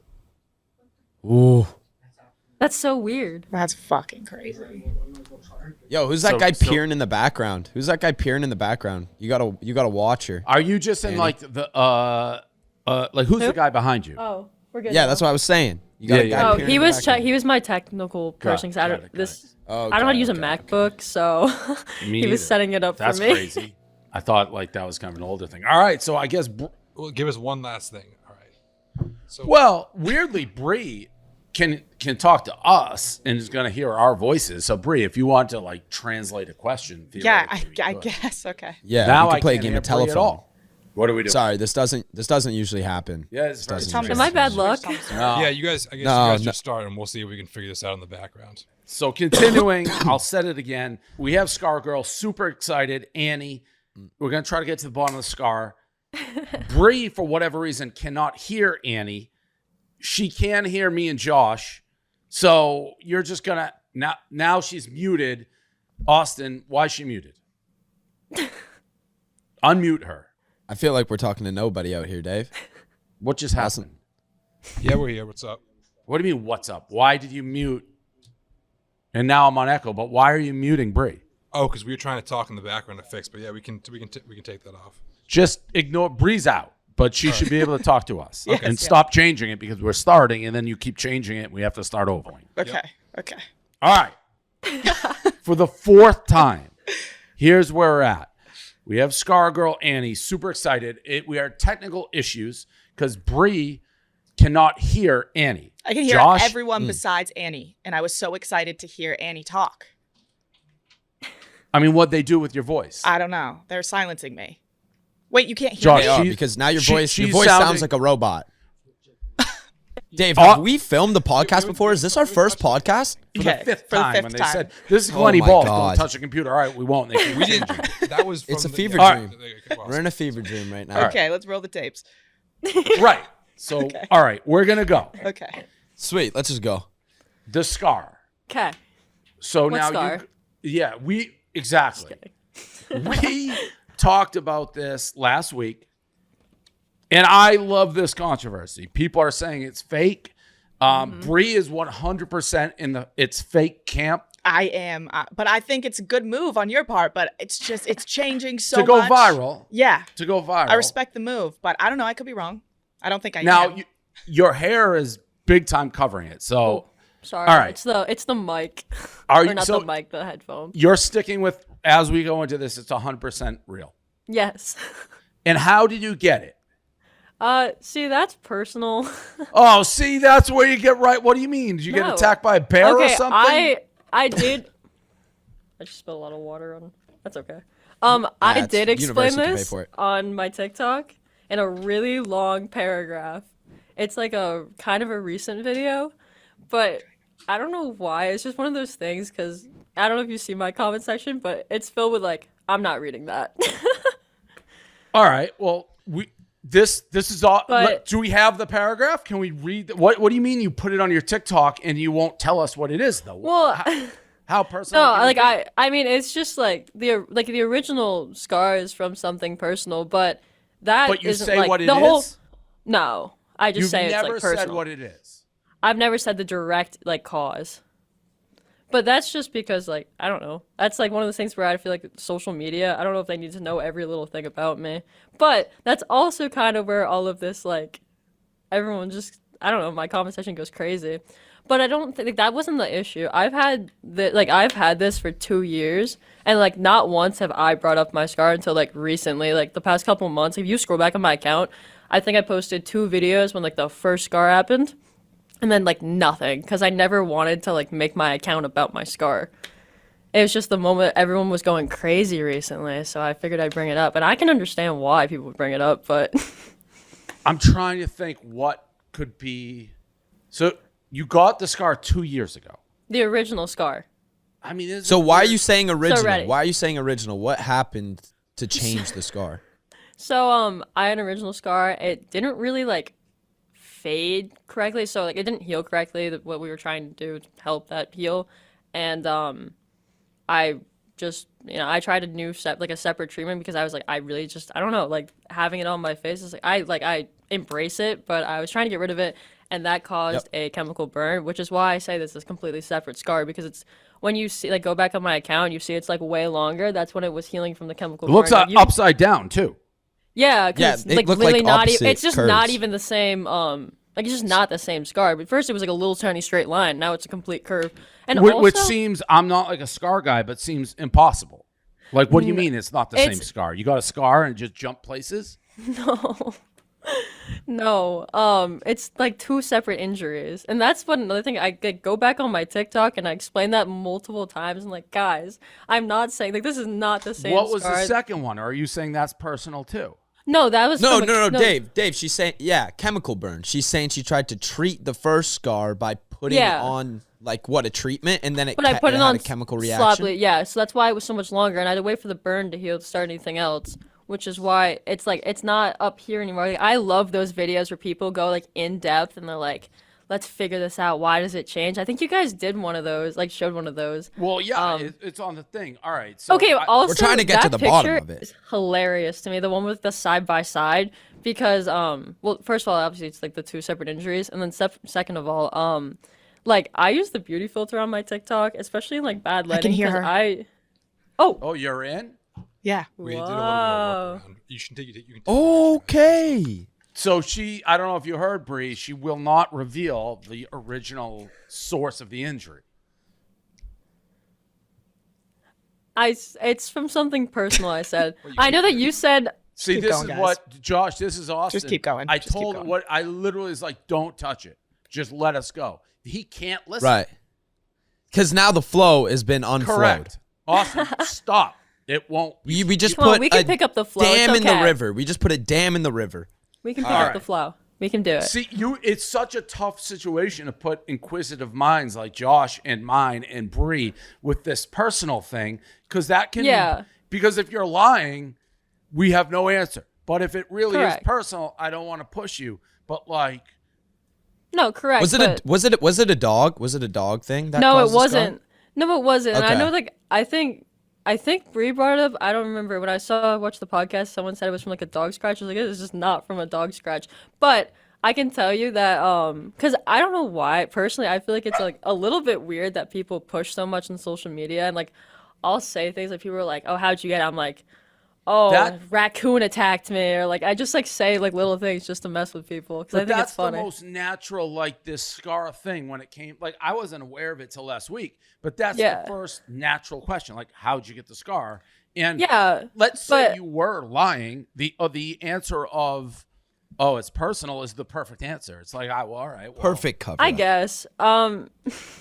S4: Ooh.
S8: That's so weird.
S3: That's fucking crazy.
S4: Yo, who's that
S2: So-
S4: guy
S2: so-
S4: peering in the background? Who's that guy peering in the background? You gotta watch her.
S2: Are you just in like the like who's the
S8: Who?
S2: guy behind you?
S8: Oh, we're good.
S4: Yeah,
S8: now.
S4: that's what I was saying. You got
S2: Yeah,
S4: a
S2: yeah.
S4: guy
S8: Oh,
S4: peering
S8: he
S4: in the
S8: was
S4: background.
S8: he was my technical person. 'Cause I
S2: got it,
S8: don't
S2: got
S8: this.
S4: Oh,
S8: I don't know how to
S4: okay,
S8: use a
S4: okay.
S8: MacBook, so
S2: Me
S8: he was
S2: neither.
S8: setting it up
S2: That's
S8: for me.
S2: crazy. I thought like that was kind of an older thing. All right, so I guess
S5: Well, give us one last thing. All right. So
S2: well, weirdly, Bree can talk to us and is going to hear our voices. So Bree, if you want to like translate a question,
S3: Yeah,
S2: theoretically,
S3: I
S2: you could.
S3: guess. Okay.
S4: Yeah,
S2: Now
S4: we
S2: I
S4: can play a
S2: can't
S4: game
S2: hear
S4: of
S2: Bree
S4: telephone.
S2: at all. What do we do?
S4: Sorry, this doesn't usually happen.
S2: Yeah, it's very
S4: Doesn't
S2: strange.
S8: Am I bad luck?
S2: No.
S5: yeah, you guys. I guess
S4: No,
S5: you guys
S4: no.
S5: just start, and we'll see if we can figure this out in the background.
S2: So continuing, I'll set it again. We have Scar Girl, super excited. Annie, we're gonna try to get to the bottom of the scar. Bree, for whatever reason, cannot hear Annie. She can hear me and Josh. So you're just gonna now she's muted. Austin, why is she muted? Unmute her.
S4: I feel like we're talking to nobody out here, Dave.
S2: What just happened?
S5: Yeah, we're here. What's up?
S2: What do you mean, what's up? Why did you mute? And now I'm on echo, but why are you muting Bree?
S5: Oh, because we were trying to talk in the background to fix, but yeah, we can take that off.
S2: Just ignore Bree's out, but she should be able to talk to us
S3: Yes,
S2: and
S3: yeah.
S2: stop changing it because we're starting and then you keep changing it. And we have to start over.
S3: Okay. Okay.
S2: All right. For the fourth time, here's where we're at. We have Scar Girl Annie, super excited. We are technical issues because Bree cannot hear Annie.
S3: I can hear
S2: Josh?
S3: everyone besides Annie, and I was so excited to hear Annie talk.
S2: I mean, what'd they do with your voice?
S3: I don't know. They're silencing me. Wait, you can't hear
S2: Josh,
S3: me?
S4: They are,
S2: She-
S4: because now your
S2: she-
S4: voice
S2: she's
S4: sounds
S2: sounding-
S4: like a robot. Dave, have we filmed the podcast before? Is this our first podcast?
S2: For the fifth
S3: for the
S2: time
S3: fifth
S2: when they
S3: time.
S2: said, this is
S4: Oh
S2: Glenny
S4: my
S2: Balls,
S4: God.
S2: don't touch a computer. All right, we won't. They keep
S5: We
S2: changing.
S5: didn't. That was.
S4: It's a
S5: from
S4: fever
S5: the,
S4: dream.
S5: Well,
S4: We're in a fever dream right now.
S3: Okay, let's roll the tapes.
S2: Right. So, all right, we're going to go.
S3: Okay.
S4: Sweet, let's just go.
S2: The scar.
S8: Okay.
S2: So
S8: What
S2: now
S8: scar?
S2: exactly. We talked about this last week, and I love this controversy. People are saying it's fake. Bree is 100% in the it's fake camp
S3: I am, but I think it's a good move on your part. But it's changing so
S2: to go
S3: much.
S2: viral.
S3: Yeah,
S2: To go viral.
S3: I respect the move, but I don't know. I could be wrong. I don't think I
S2: Now
S3: am.
S2: your hair is big time covering it. So
S8: Sorry.
S2: All right.
S8: It's the mic.
S2: Are
S8: or
S2: you
S8: not
S2: so
S8: the mic, the headphone.
S2: you're sticking with as we go into this? It's 100% real.
S8: Yes.
S2: And how did you get it?
S8: See, that's personal.
S2: Oh, see, that's where you get right. What do you mean? Did you get
S8: No.
S2: attacked by a bear or
S8: Okay,
S2: something?
S8: I did. I just spilled a lot of water on. That's okay. I
S4: That's
S8: did explain
S4: university can pay
S8: this
S4: for it.
S8: on my TikTok, in a really long paragraph. It's like a kind of a recent video, but I don't know why. It's just one of those things because I don't know if you see my comment section, but it's filled with like, I'm not reading that.
S2: All right. Well, this is all.
S8: But-
S2: do we have the paragraph? Can we read? What do you mean you put it on your TikTok and you won't tell us what it is though?
S8: Well,
S2: how personal?
S8: no,
S2: can it
S8: like
S2: be?
S8: I mean, it's just like the original scar is from something personal, but that
S2: But you
S8: isn't,
S2: say
S8: like,
S2: what it
S8: the whole.
S2: is?
S8: No, I just
S2: You've
S8: say it's
S2: never
S8: like personal.
S2: said what it is.
S8: I've never said the direct like cause. But that's just because like I don't know. That's like one of those things where I feel like social media, I don't know if they need to know every little thing about me. But that's also kind of where all of this like everyone just I don't know, my comment section goes crazy. But I don't think that wasn't the issue. I've had this for 2 years and like not once have I brought up my scar until like recently, like the past couple months. If you scroll back on my account, I think I posted 2 videos when like the first scar happened. And then like nothing, because I never wanted to like make my account about my scar. It was just the moment everyone was going crazy recently, so I figured I'd bring it up. And I can understand why people would bring it up, but
S2: I'm trying to think what could be. So you got the scar 2 years ago.
S8: the original scar.
S2: I mean,
S4: So why are you saying original?
S8: ready.
S4: Why are you saying original? What happened to change the scar?
S8: So I had an original scar. It didn't really like fade correctly, so like it didn't heal correctly. What we were trying to do to help that heal, and I just I tried a separate treatment because I was like I really just I don't know, like having it on my face is like I embrace it, but I was trying to get rid of it, and that caused a chemical burn, which is why I say this is a completely separate scar, because it's when you see like go back on my account, you see it's like way longer. That's when it was healing from the chemical
S2: It looks
S8: burn. Like,
S2: upside down too.
S8: Yeah, because
S4: Yeah,
S8: it's
S4: it
S8: like
S4: looked
S8: literally
S4: like
S8: not even.
S4: opposite
S8: It's just not
S4: curves.
S8: even the same. Like it's just not the same scar. But first it was like a little tiny straight line. Now it's a complete curve. And
S2: Which
S8: also,
S2: seems, I'm not like a scar guy, but seems impossible. Like, what do you mean it's not the same
S8: It's-
S2: scar? You got a scar and just jump places?
S8: no, it's like two separate injuries, and that's what another thing. I like, go back on my TikTok and I explain that multiple times. And like, guys, I'm not saying like this is not the same.
S2: What was
S8: scar.
S2: the second one? Or are you saying that's personal too?
S8: No, that was
S4: No,
S8: from a-
S4: no, no, Dave, she's saying, chemical burn. She's saying she tried to treat the first scar by putting it on, like, what, a treatment? And then
S8: But I put it
S4: had
S8: on
S4: a chemical reaction?
S8: sloppily, yeah. So that's why it was so much longer, and I had to wait for the burn to heal to start anything else, which is why it's like it's not up here anymore. Like, I love those videos where people go like in depth and they're like, "Let's figure this out. Why does it change?" I think you guys did one of those, like showed one of those.
S2: Well, yeah, it's on the thing. All right. So
S8: Okay, also
S4: We're trying to get to
S8: that
S4: the bottom
S8: picture
S4: of it.
S8: is hilarious to me. The one with the side by side, because well, first of all, obviously it's like the two separate injuries, and then second of all, like I use the beauty filter on my TikTok, especially in like bad lighting.
S3: hear
S8: 'cause
S3: her.
S2: Oh, you're in?
S3: Yeah.
S5: We did a little bit of
S8: Wow.
S5: workaround. You should take you can
S4: Okay.
S2: So I don't know if you heard, Bree, she will not reveal the original source of the injury.
S8: It's from something personal. I said. I know that you said.
S2: See,
S3: Keep
S2: this
S3: going,
S2: is
S3: guys.
S2: what, Josh, this is Austin.
S3: Just keep going.
S2: I
S3: Just keep
S2: told
S3: going.
S2: what I literally was like, don't touch it. Just let us go. He can't listen.
S4: Right. Because now the flow has been unflowed.
S2: Correct. Austin, stop. It won't.
S4: We just
S8: Come on,
S4: put
S8: we can
S4: a
S8: pick up the flow. It's
S4: dam in the
S8: okay.
S4: river. We just put a dam in the river.
S8: We can pick
S2: All
S8: up
S2: right.
S8: the flow. We can do it.
S2: See, it's such a tough situation to put inquisitive minds like Josh and mine and Bree with this personal thing, because that can.
S8: Yeah.
S2: Because if you're lying, we have no answer. But if it really
S8: Correct.
S2: is personal, I don't want to push you. But like,
S8: No, correct.
S4: Was it
S8: but-
S4: was it a dog? Was it a dog thing? That
S8: No,
S4: caused
S8: it
S4: the scar?
S8: wasn't. No, it wasn't. And I
S4: Okay.
S8: know, like, I think Bree brought it up. I don't remember. When I watched the podcast, someone said it was from like a dog scratch. I was like, it's just not from a dog scratch. But I can tell you that, because I don't know why. Personally, I feel like it's like a little bit weird that people push so much on social media, and like, I'll say things like people are like, "Oh, how'd you get it?" I'm like, "Oh,
S2: That-
S8: raccoon attacked me," or like I just like say like little things just to mess with people because I
S2: but
S8: think
S2: that's
S8: it's funny.
S2: the most natural, like this scar thing when it came. Like I wasn't aware of it till last week, but that's
S8: Yeah.
S2: the first natural question. Like, how'd you get the scar? And
S8: Yeah,
S2: let's say
S8: but-
S2: you were lying. The answer of, oh, it's personal is the perfect answer. It's like, all right, well,
S4: Perfect cover.
S8: I guess.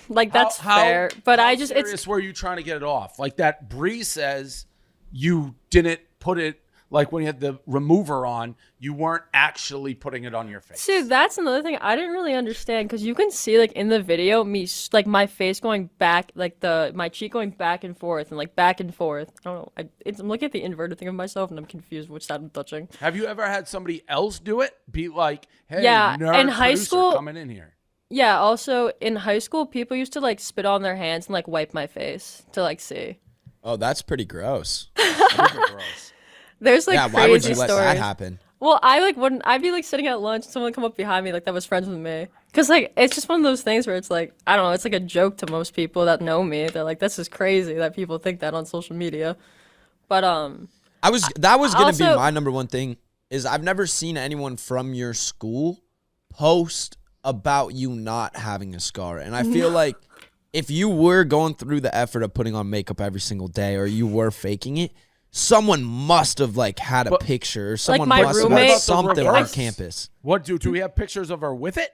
S8: Like that's fair, but
S2: how
S8: I just
S2: serious
S8: it's
S2: were you trying to get it off? Like that Bree says you didn't put it Like when you had the remover on, you weren't actually putting it on your face.
S8: See, that's another thing I didn't really understand because you can see like in the video me like my face going back, like my cheek going back and forth and like back and forth. I don't know. I'm looking at the inverted thing of myself and I'm confused which side I'm touching.
S2: Have you ever had somebody else do it? Be like, hey,
S8: Yeah,
S2: nerd
S8: in high
S2: producer
S8: school-
S2: coming in here.
S8: Yeah. Also, in high school, people used to like spit on their hands and like wipe my face to like see.
S4: Oh, that's pretty gross.
S2: Gross.
S8: There's like
S4: yeah,
S8: crazy
S4: why would you let
S8: stories.
S4: that happen?
S8: Well, I like wouldn't. I'd be like sitting at lunch, and someone would come up behind me like that was friends with me. Cause like it's just one of those things where it's like I don't know. It's like a joke to most people that know me. They're like, "This is crazy that people think that on social media." But
S4: That was gonna be
S8: also-
S4: my number one thing. Is I've never seen anyone from your school post about you not having a scar, and I feel like if you were going through the effort of putting on makeup every single day, or you were faking it, someone must have like had a picture, or someone
S8: my
S4: must have
S8: roommate-
S4: had something on
S2: reverse?
S4: campus.
S2: What do we have pictures of her with it?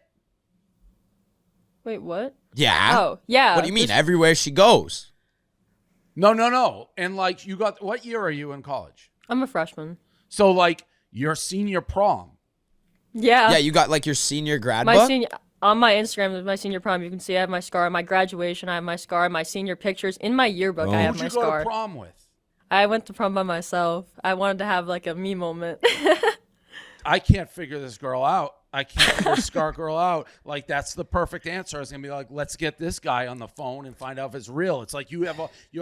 S8: wait, what?
S4: Yeah.
S8: Oh, yeah.
S4: What do you mean? Everywhere she goes.
S2: No. And like you got, what year are you in college?
S8: I'm a freshman.
S2: So like your senior prom.
S8: Yeah.
S4: Yeah, you got like your senior grad
S8: My
S4: book.
S8: senior on my Instagram, my senior prom. You can see I have my scar. My graduation, I have my scar. My senior pictures in my yearbook, I have
S2: Who'd
S8: my
S2: you go
S8: scar.
S2: to prom with?
S8: I went to prom by myself. I wanted to have like a me moment.
S2: I can't figure this girl out. I can't figure Scar girl out. Like that's the perfect answer. I was gonna be like, let's get this guy on the phone and find out if it's real. It's like you're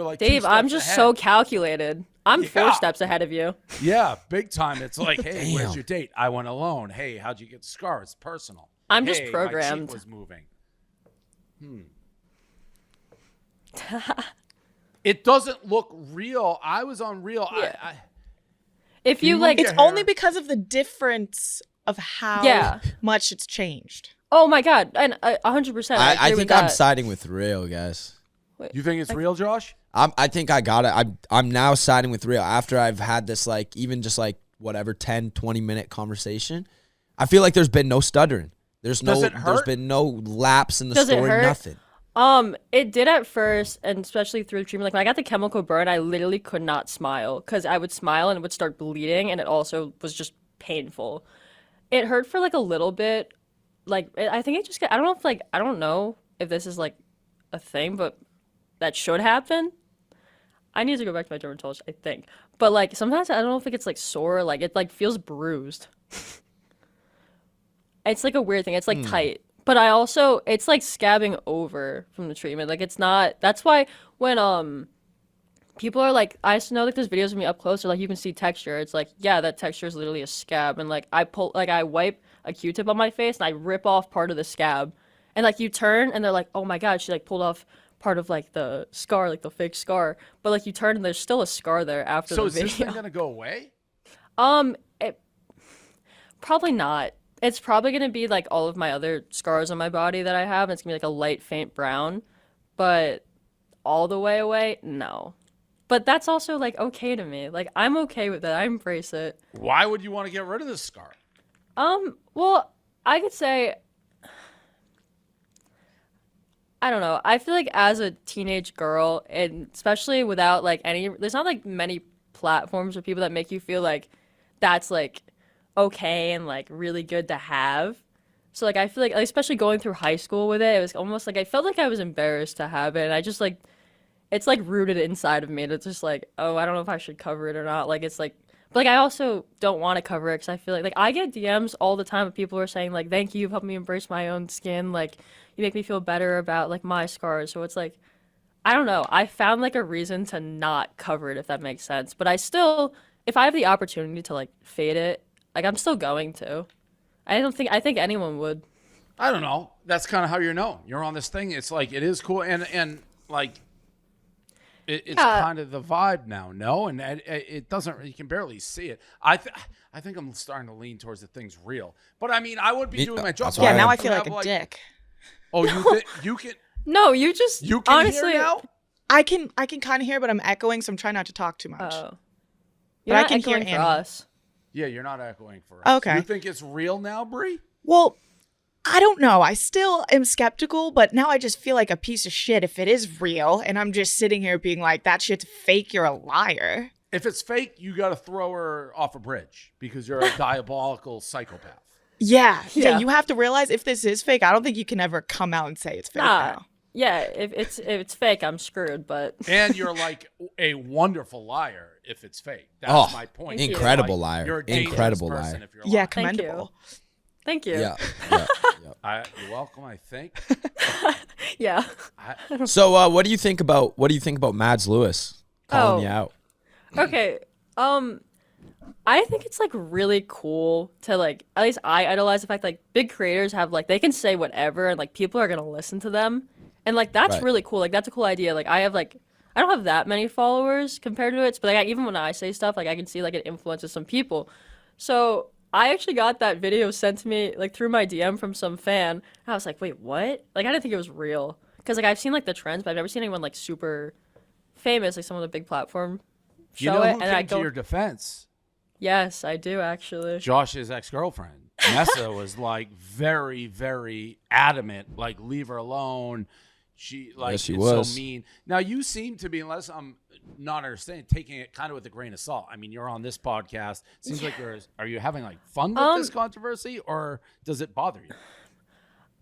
S2: like
S8: Dave,
S2: 2
S8: I'm
S2: steps
S8: just
S2: ahead.
S8: so calculated. I'm
S2: Yeah.
S8: 4 steps ahead of you.
S2: Yeah, big time. It's like, hey, where's
S4: Damn.
S2: your date? I went alone. Hey, how'd you get the scar? It's personal.
S8: I'm just
S2: Hey,
S8: programmed.
S2: My cheek was moving. It doesn't look real. I was on real.
S8: Yeah. If you
S2: You
S8: like,
S2: look
S3: It's
S2: at her.
S3: only because of the difference of how
S8: Yeah.
S3: much it's changed.
S8: oh my god, and 100%. I
S4: I
S8: agree
S4: think
S8: with
S4: I'm
S8: that.
S4: siding with real, guys.
S2: You think it's real, Josh?
S4: I think I got it. I'm now siding with real after I've had this like even just like whatever 10, 20 minute conversation. I feel like there's been no stuttering. There's
S2: Does it hurt?
S4: been no lapse in the
S8: Does it
S4: story,
S8: hurt?
S4: nothing.
S8: It did at first, and especially through the treatment. Like when I got the chemical burn, I literally could not smile because I would smile and it would start bleeding, and it also was just painful. It hurt for like a little bit. Like I think it just got. I don't know if like I don't know if this is like a thing, but that should happen. I need to go back to my dermatologist, I think. But like sometimes I don't know if it gets like sore, like it like feels bruised. It's like a weird thing. It's like tight. But I also it's like scabbing over from the treatment. Like it's not that's why when people are like I used to know like there's videos of me up close or like you can see texture. It's like, yeah, that texture is literally a scab. And like I wipe a Q-tip on my face and I rip off part of the scab. And like you turn and they're like, oh my god, she like pulled off part of like the scar, like the fake scar. But like you turn and there's still a scar there after
S2: So
S8: the
S2: is this
S8: video.
S2: thing gonna go away?
S8: It probably not. It's probably gonna be like all of my other scars on my body that I have. And it's gonna be like a light, faint brown, but all the way away, no. But that's also like okay to me. Like I'm okay with it. I embrace it.
S2: Why would you want to get rid of this scar?
S8: Well, I could say I don't know. I feel like as a teenage girl, and especially without like there's not like many platforms or people that make you feel like that's like okay and like really good to have. So like I feel like especially going through high school with it was almost like I felt like I was embarrassed to have it. And I just like it's like rooted inside of me. And it's just like, oh, I don't know if I should cover it or not. Like it's like but like I also don't want to cover it because I feel like I get DMs all the time of people who are saying like, thank you, you've helped me embrace my own skin. Like you make me feel better about like my scars. So it's like I don't know. I found like a reason to not cover it if that makes sense. But I still if I have the opportunity to like fade it, like I'm still going to. I think anyone would.
S2: I don't know. That's kind of how you're known. You're on this thing. It's like it is cool and like it's
S8: Yeah.
S2: kind of the vibe now. No, and it doesn't. You can barely see it. I think I'm starting to lean towards the thing's real. But I mean, I would be doing my job.
S4: that's
S3: Yeah,
S4: why
S3: now
S4: I
S3: I feel like a dick.
S2: Oh, you can
S8: No, you can honestly,
S2: hear now.
S3: I can kind of hear, but I'm echoing, so I'm trying not to talk too much.
S8: Oh.
S3: But
S8: You're
S3: I
S8: not
S3: can hear
S8: echoing for
S3: Annie.
S8: us.
S2: Yeah, you're not echoing for us.
S3: Okay.
S2: You think it's real now, Bree?
S3: Well, I don't know. I still am skeptical, but now I just feel like a piece of shit if it is real, and I'm just sitting here being like, that shit's fake, you're a liar.
S2: If it's fake, you got to throw her off a bridge because you're a diabolical psychopath.
S3: Yeah.
S8: Yeah.
S3: You have to realize if this is fake, I don't think you can ever come out and say it's fake
S8: Nah.
S3: now.
S8: Yeah, if it's fake, I'm screwed. But
S2: And you're like a wonderful liar if it's fake. That's my point.
S8: Thank you.
S4: Incredible
S2: Like,
S4: liar.
S2: you're a dangerous
S4: Incredible
S2: person
S4: liar.
S2: if you're
S3: Yeah,
S2: lying.
S3: commendable.
S8: thank you.
S4: Yeah.
S2: You're welcome, I think.
S8: Yeah.
S4: So what do you think about Mads Lewis calling you out?
S8: Okay. I think it's like really cool to like, at least I idolize the fact like big creators have like they can say whatever and like people are gonna listen to them, and like that's
S4: Right.
S8: really cool. Like that's a cool idea. Like I don't have that many followers compared to it, but like even when I say stuff, like I can see like it influences some people. So I actually got that video sent to me like through my DM from some fan. I was like, wait, what? Like I didn't think it was real because like I've seen like the trends, but I've never seen anyone like super famous, like some of the big platform
S2: You
S8: show
S2: know
S8: it.
S2: who
S8: And I
S2: came to
S8: go,
S2: your defense?
S8: yes, I do actually.
S2: Josh's ex-girlfriend. Vanessa was like very, very adamant, like leave her alone. She like
S4: Yes, she
S2: it's
S4: was.
S2: so mean. Now you seem to be, unless I'm not understanding, taking it kind of with a grain of salt. I mean, you're on this podcast. Seems like are you having like fun with this controversy, or does it bother you?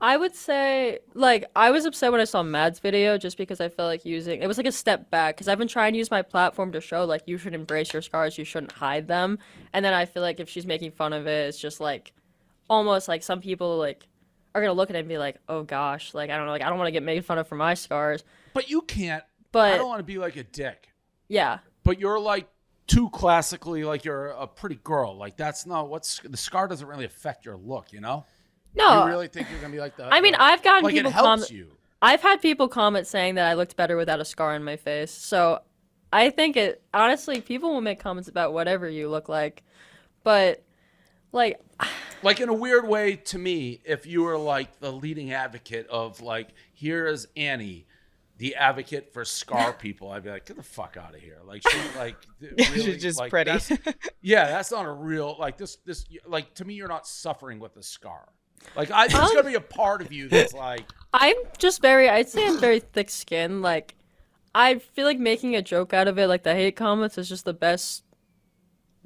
S8: I would say, like, I was upset when I saw Mad's video just because I felt like it was like a step back because I've been trying to use my platform to show, like, you should embrace your scars, you shouldn't hide them. And then I feel like if she's making fun of it, it's just like almost like some people, like, are going to look at it and be like, oh gosh, like, I don't know, like, I don't want to get made fun of for my scars.
S2: But you can't.
S8: But
S2: I don't want to be like a dick.
S8: yeah.
S2: But you're like too classically like you're a pretty girl. Like that's not the scar doesn't really affect your look, you know?
S8: No.
S2: You really think you're gonna be like that?
S8: I mean, I've gotten
S2: like
S8: people
S2: it helps
S8: comment.
S2: you.
S8: I've had people comment saying that I looked better without a scar on my face. So I think honestly, people will make comments about whatever you look like. But like
S2: in a weird way to me, if you were like the leading advocate of like, here is Annie, the advocate for scar people, I'd be like, get the fuck out of here. Like she like really,
S3: She's just
S2: like,
S3: pretty.
S2: that's not a real like this like to me you're not suffering with the scar. Like there's gonna be a part of you that's like
S8: I'd say I'm very thick skinned. Like I feel like making a joke out of it, like the hate comments is just the best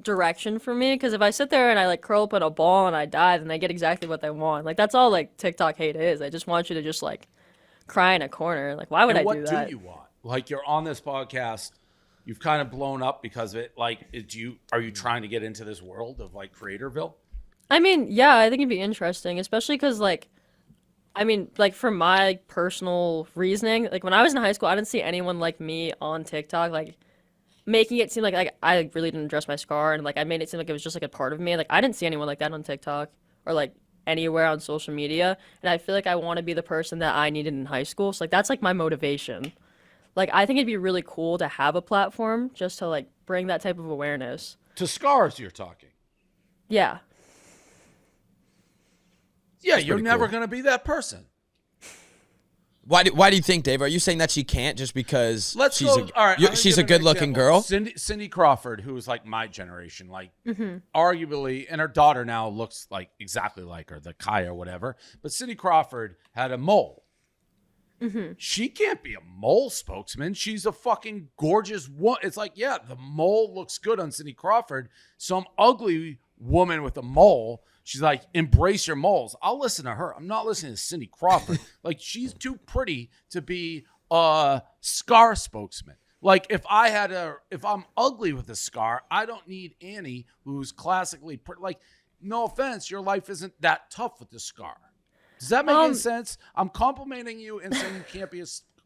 S8: direction for me. Because if I sit there and I like curl up in a ball and I die, then they get exactly what they want. Like that's all like TikTok hate is. I just want you to just like cry in a corner. Like why would I do that?
S2: What do you want? Like you're on this podcast, you've kind of blown up because of it. Like are you trying to get into this world of like Creatorville?
S8: I mean, yeah, I think it'd be interesting, especially because, like, I mean, like, for my personal reasoning, like, when I was in high school, I didn't see anyone like me on TikTok, like, making it seem like I really didn't address my scar, and, like, I made it seem like it was just, like, a part of me. Like, I didn't see anyone like that on TikTok or, like, anywhere on social media, and I feel like I want to be the person that I needed in high school. So, like, that's, like, my motivation. Like, I think it'd be really cool to have a platform just to, like, bring that type of awareness.
S2: To scars, you're talking.
S8: Yeah.
S2: Yeah, you're
S4: pretty
S2: never
S4: cool.
S2: going to be that person.
S4: Why do you think, Dave? Are you saying that she can't just because she's
S2: all right, I'm
S4: she's
S2: gonna
S4: a
S2: give an
S4: good-looking
S2: example.
S4: girl?
S2: Cindy Crawford, who was like my generation, like arguably, and her daughter now looks like exactly like her, the Kai or whatever. But Cindy Crawford had a mole. She can't be a mole spokesman. She's a fucking gorgeous woman. It's like, yeah, the mole looks good on Cindy Crawford. Some ugly woman with a mole, she's like, embrace your moles. I'll listen to her. I'm not listening to Cindy Crawford. Like, she's too pretty to be a scar spokesman. Like, if I'm ugly with a scar, I don't need Annie, who's classically pretty. Like, no offense, your life isn't that tough with the scar. Does that make any sense? I'm complimenting you and saying you can't be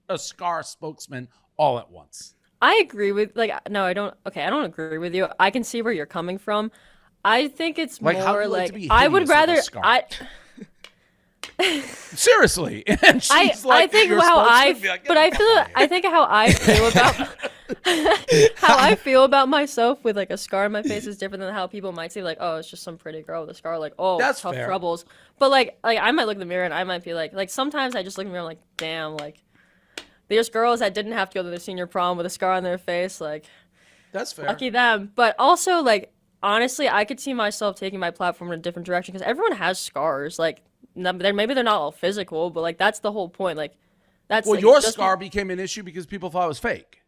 S2: a scar spokesman all at once.
S8: I agree with, like, no, I don't. Okay, I don't agree with you. I can see where you're coming from. I think it's
S2: Like, how do
S8: more
S2: you like
S8: like
S2: to be
S8: I would
S2: hideous with a
S8: rather
S2: scar? Seriously, and she's
S8: I think
S2: your
S8: how
S2: spokesman, be like,
S8: but
S2: "Get
S8: I
S2: the
S8: feel
S2: fuck outta here."
S8: how I feel about how I feel about myself with like a scar on my face is different than how people might say like, oh, it's just some pretty girl with a scar, like, oh,
S2: That's
S8: tough
S2: fair.
S8: troubles. But like I might look in the mirror and I might be like sometimes I just look in the mirror and I'm like, damn, like there's girls that didn't have to go to their senior prom with a scar on their face, like
S2: That's fair.
S8: lucky them. But also like honestly, I could see myself taking my platform in a different direction because everyone has scars. Like maybe they're not all physical, but like that's the whole point. Like that's
S2: Well,
S8: like,
S2: your
S8: just-
S2: scar became an issue because people thought it was fake.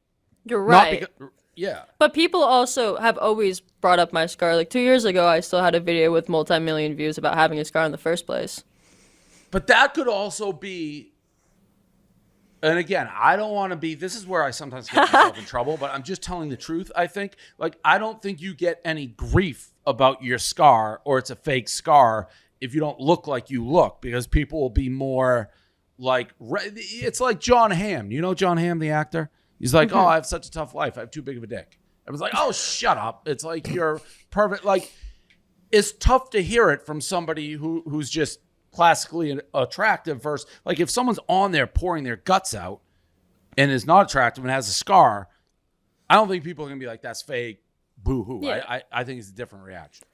S8: You're
S2: Not
S8: right.
S2: Yeah.
S8: But people also have always brought up my scar. Like 2 years ago, I still had a video with multi-million views about having a scar in the first place.
S2: But that could also be, and again, I don't want to be, this is where I sometimes get myself in trouble, but I'm just telling the truth, I think. Like, I don't think you get any grief about your scar or it's a fake scar if you don't look like you look, because people will be more like, it's like John Hamm. You know John Hamm, the actor? He's like, oh, I have such a tough life. I have too big of a dick. I was like, oh, shut up. It's like you're perfect. Like, it's tough to hear it from somebody who's just classically attractive versus, like, if someone's on there pouring their guts out and is not attractive and has a scar, I don't think people are going to be like, that's fake, boo-hoo.
S8: Yeah.
S2: I think it's a different reaction.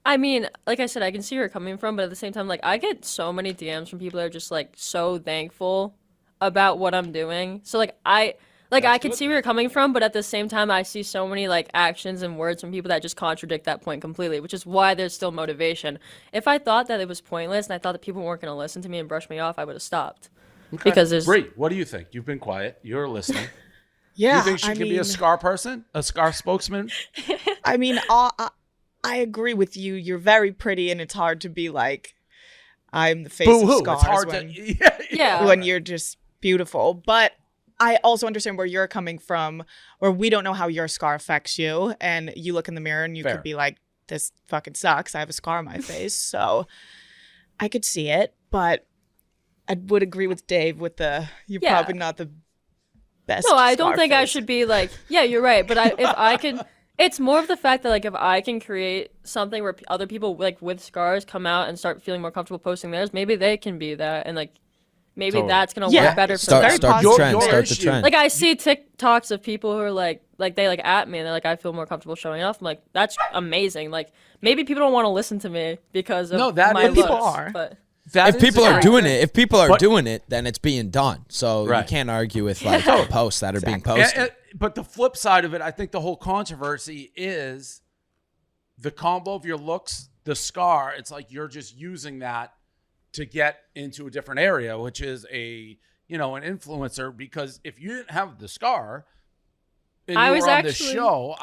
S8: I mean, like I said, I can see where you're coming from, but at the same time, like, I get so many DMs from people that are just, like, so thankful about what I'm doing. So, like, I can see where you're coming from, but at the same time, I see so many, like, actions and words from people that just contradict that point completely, which is why there's still motivation. If I thought that it was pointless and I thought that people weren't going to listen to me and brush me off, I would have stopped.
S2: Okay.
S8: Because there's...
S2: Bree, what do you think? You've been quiet. You're listening.
S3: Yeah,
S2: You think she can be a scar person? A scar spokesman?
S3: I mean, I agree with you. You're very pretty, and it's hard to be like, I'm the face
S2: Boo-hoo.
S3: of scars
S2: It's hard
S3: when,
S8: Yeah.
S3: when you're just beautiful. But I also understand where you're coming from, where we don't know how your scar affects you, and you look in the mirror and you
S2: Fair.
S3: could be like, this fucking sucks. I have a scar on my face. So I could see it, but I would agree with Dave with you're
S8: Yeah.
S3: probably not the best.
S8: No, I don't
S3: scar
S8: think I
S3: face.
S8: should be like, yeah, you're right. But if I can, it's more of the fact that, like, if I can create something where other people, like, with scars come out and start feeling more comfortable posting theirs, maybe they can be that. And, like, maybe
S2: Totally.
S8: that's going to
S3: Yeah.
S8: work better for
S4: Start
S8: them.
S4: the
S3: positive.
S4: trend.
S2: Your
S4: Start the
S2: issue-
S4: trend.
S8: Like, I see TikToks of people who are like they, like, at me and they're like, I feel more comfortable showing off. I'm like, that's amazing. Like, maybe people don't want to listen to me because of my
S2: is-
S8: looks.
S3: People are.
S8: But
S2: That
S4: If
S2: is
S4: people are
S2: very
S4: doing
S2: good.
S4: it,
S2: But-
S4: doing it, then it's being done. So you
S2: Right.
S4: can't argue with like posts that are being
S2: And-
S4: posted.
S2: but the flip side of it, I think the whole controversy is the combo of your looks, the scar. It's like you're just using that to get into a different area, which is an influencer. Because if you didn't have the scar and
S8: I
S2: you
S8: was
S2: were on the
S8: actually-
S2: show,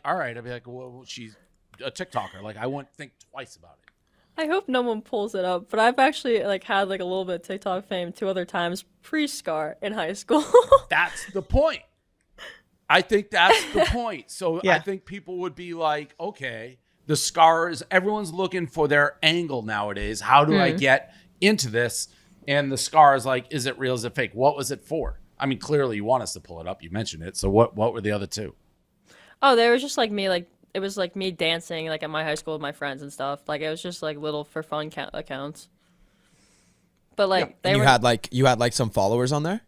S2: all right, I'd be like, well, she's a TikToker. Like, I wouldn't think twice about it.
S8: I hope no one pulls it up, but I've actually like had like a little bit of TikTok fame 2 other times pre-scar in high school.
S2: That's the point. I think that's the point. So
S3: Yeah.
S2: I think people would be like, okay, the scars, everyone's looking for their angle nowadays. How do I get into this? And the scar is like, is it real? Is it fake? What was it for? I mean, clearly you want us to pull it up. You mentioned it. So what were the other 2?
S8: Oh, they were just like me, like it was like me dancing like at my high school with my friends and stuff. Like it was just like little for fun accounts. But like they
S4: And
S8: were,
S4: you had like some followers on there.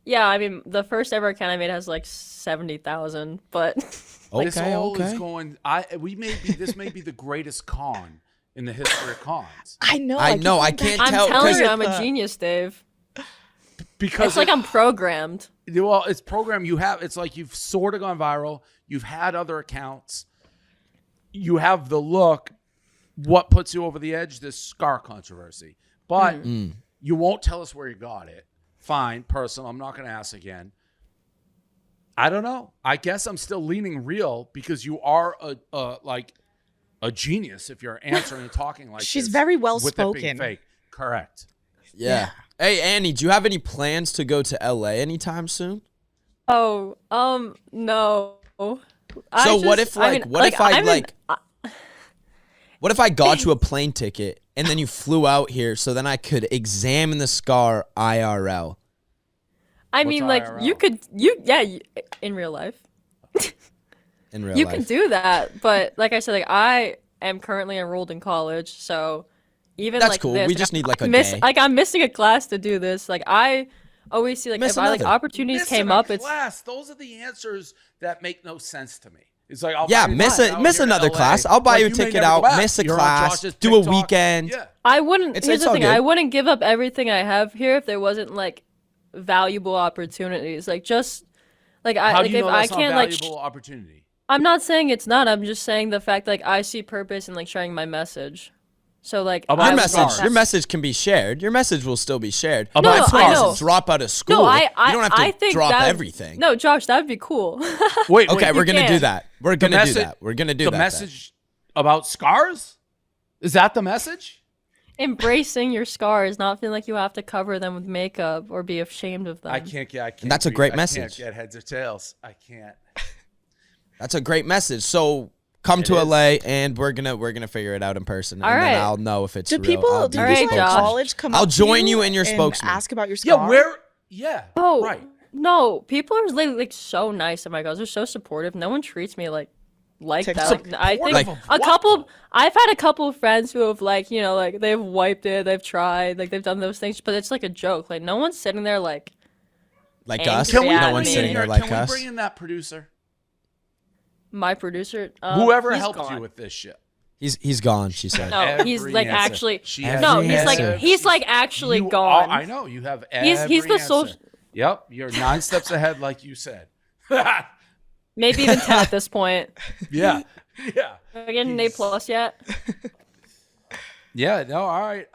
S8: yeah. I mean, the first ever account I made has like 70,000, but
S2: This
S4: Okay,
S2: all
S4: okay.
S2: is going, this may be the greatest con in the history of cons.
S3: I know.
S4: I
S3: keep
S4: know, I
S3: going back
S4: can't
S3: to
S8: I'm
S4: tell,
S8: telling
S4: 'cause
S8: you,
S4: it-
S8: I'm a genius, Dave.
S2: Because
S8: It's like I'm programmed.
S2: well, it's programmed. It's like you've sort of gone viral. You've had other accounts. You have the look. What puts you over the edge? This scar controversy. But you won't tell us where you got it. Fine, personal. I'm not going to ask again. I don't know. I guess I'm still leaning real because you are a genius if you're answering and talking like
S3: She's
S2: this
S3: very well
S2: with it being
S3: spoken.
S2: fake. Correct.
S4: Yeah. Hey Annie, do you have any plans to go to LA anytime soon?
S8: Oh, no.
S4: So what if what if I got you a plane ticket and then you flew out here so then I could examine the scar IRL?
S8: I
S2: What's
S8: mean, like
S2: IRL?
S8: in real life.
S4: In real
S8: You
S4: life.
S8: can do that, but like I said, like I am currently enrolled in college, so even
S4: That's
S8: like
S4: cool.
S8: this,
S4: We just need, like, a
S8: miss,
S4: day.
S8: Like I'm missing a class to do this. Like I always see like
S4: Miss
S8: if I like
S4: another.
S8: opportunities
S2: Missing
S8: came
S2: a
S8: up, it's
S2: class. Those are the answers that make no sense to me. It's like, I'll
S4: Yeah,
S2: buy you
S4: miss
S2: time out
S4: miss
S2: here in
S4: another
S2: LA.
S4: class. I'll buy
S2: Like,
S4: you a
S2: you may
S4: ticket
S2: never go
S4: out,
S2: back.
S4: miss a
S2: You're on
S4: class,
S2: Josh's
S4: do a
S2: TikTok.
S4: weekend.
S2: Yeah.
S8: I wouldn't.
S4: It's
S8: Here's the
S4: all
S8: thing:
S4: good.
S8: I wouldn't give up everything I have here if there wasn't like valuable opportunities. Like just like
S2: How
S8: I
S2: do
S8: like
S2: you
S8: if
S2: know
S8: I
S2: that's not
S8: can't like.
S2: valuable opportunity?
S8: I'm not saying it's not. I'm just saying the fact like I see purpose in like sharing my message. So like,
S2: About
S4: Your
S2: scars.
S4: your message can be shared. Your message will still be shared.
S2: About
S4: But
S8: No, I know.
S4: to drop out of school.
S8: No,
S4: you don't have to
S8: I think
S4: drop
S8: that,
S4: everything.
S8: No, Josh, that would be cool.
S2: Wait,
S4: Okay,
S2: wait.
S4: we're gonna do
S8: can.
S4: that. We're gonna do that. We're gonna do
S2: the
S4: that.
S2: message about scars. Is that the message?
S8: Embracing your scars, not feeling like you have to cover them with makeup or be ashamed of them.
S2: I can't.
S4: And that's a great
S2: I
S4: message.
S2: can't get heads or tails. I can't.
S4: That's a great message. So come to LA and we're gonna figure it out in person.
S8: All
S4: and
S8: right.
S4: then I'll know if it's
S3: Do
S4: real.
S3: people
S4: I'll
S3: do
S4: be the
S8: Alright,
S3: people in
S8: Josh.
S4: spokesman.
S3: college come
S4: I'll
S3: up to
S4: join you and your
S3: and
S4: spokesman.
S3: ask about your scar?
S2: Yeah, where? Yeah.
S8: Oh,
S2: right.
S8: No, people are like so nice. Oh my god, they're so supportive. No one treats me like
S3: TikTok.
S8: that. I think
S2: Like,
S8: a couple. I've had a couple of friends who have like like they've wiped it, they've tried, like they've done those things, but it's like a joke. Like no one's sitting there like
S4: Like us.
S8: Can we
S4: no
S8: bring
S4: one's
S8: in
S4: sitting
S8: your-
S4: there like
S2: Can we
S4: us.
S2: bring in that producer?
S8: my producer.
S2: Whoever
S8: he's
S2: helped
S8: gone.
S2: you with this shit.
S4: He's gone. She said.
S8: No, he's
S2: Every
S8: like
S2: answer.
S8: actually.
S2: She has
S8: No,
S2: every
S8: he's like
S2: answer.
S8: actually
S2: You
S8: gone.
S2: I know you have.
S8: He's
S2: Every
S8: the
S2: answer.
S8: social.
S2: Yep, you're 9 steps ahead, like you said.
S8: Maybe even 10 at this point.
S2: Yeah, yeah,
S8: Are we getting an A plus yet?
S2: yeah. No, all right.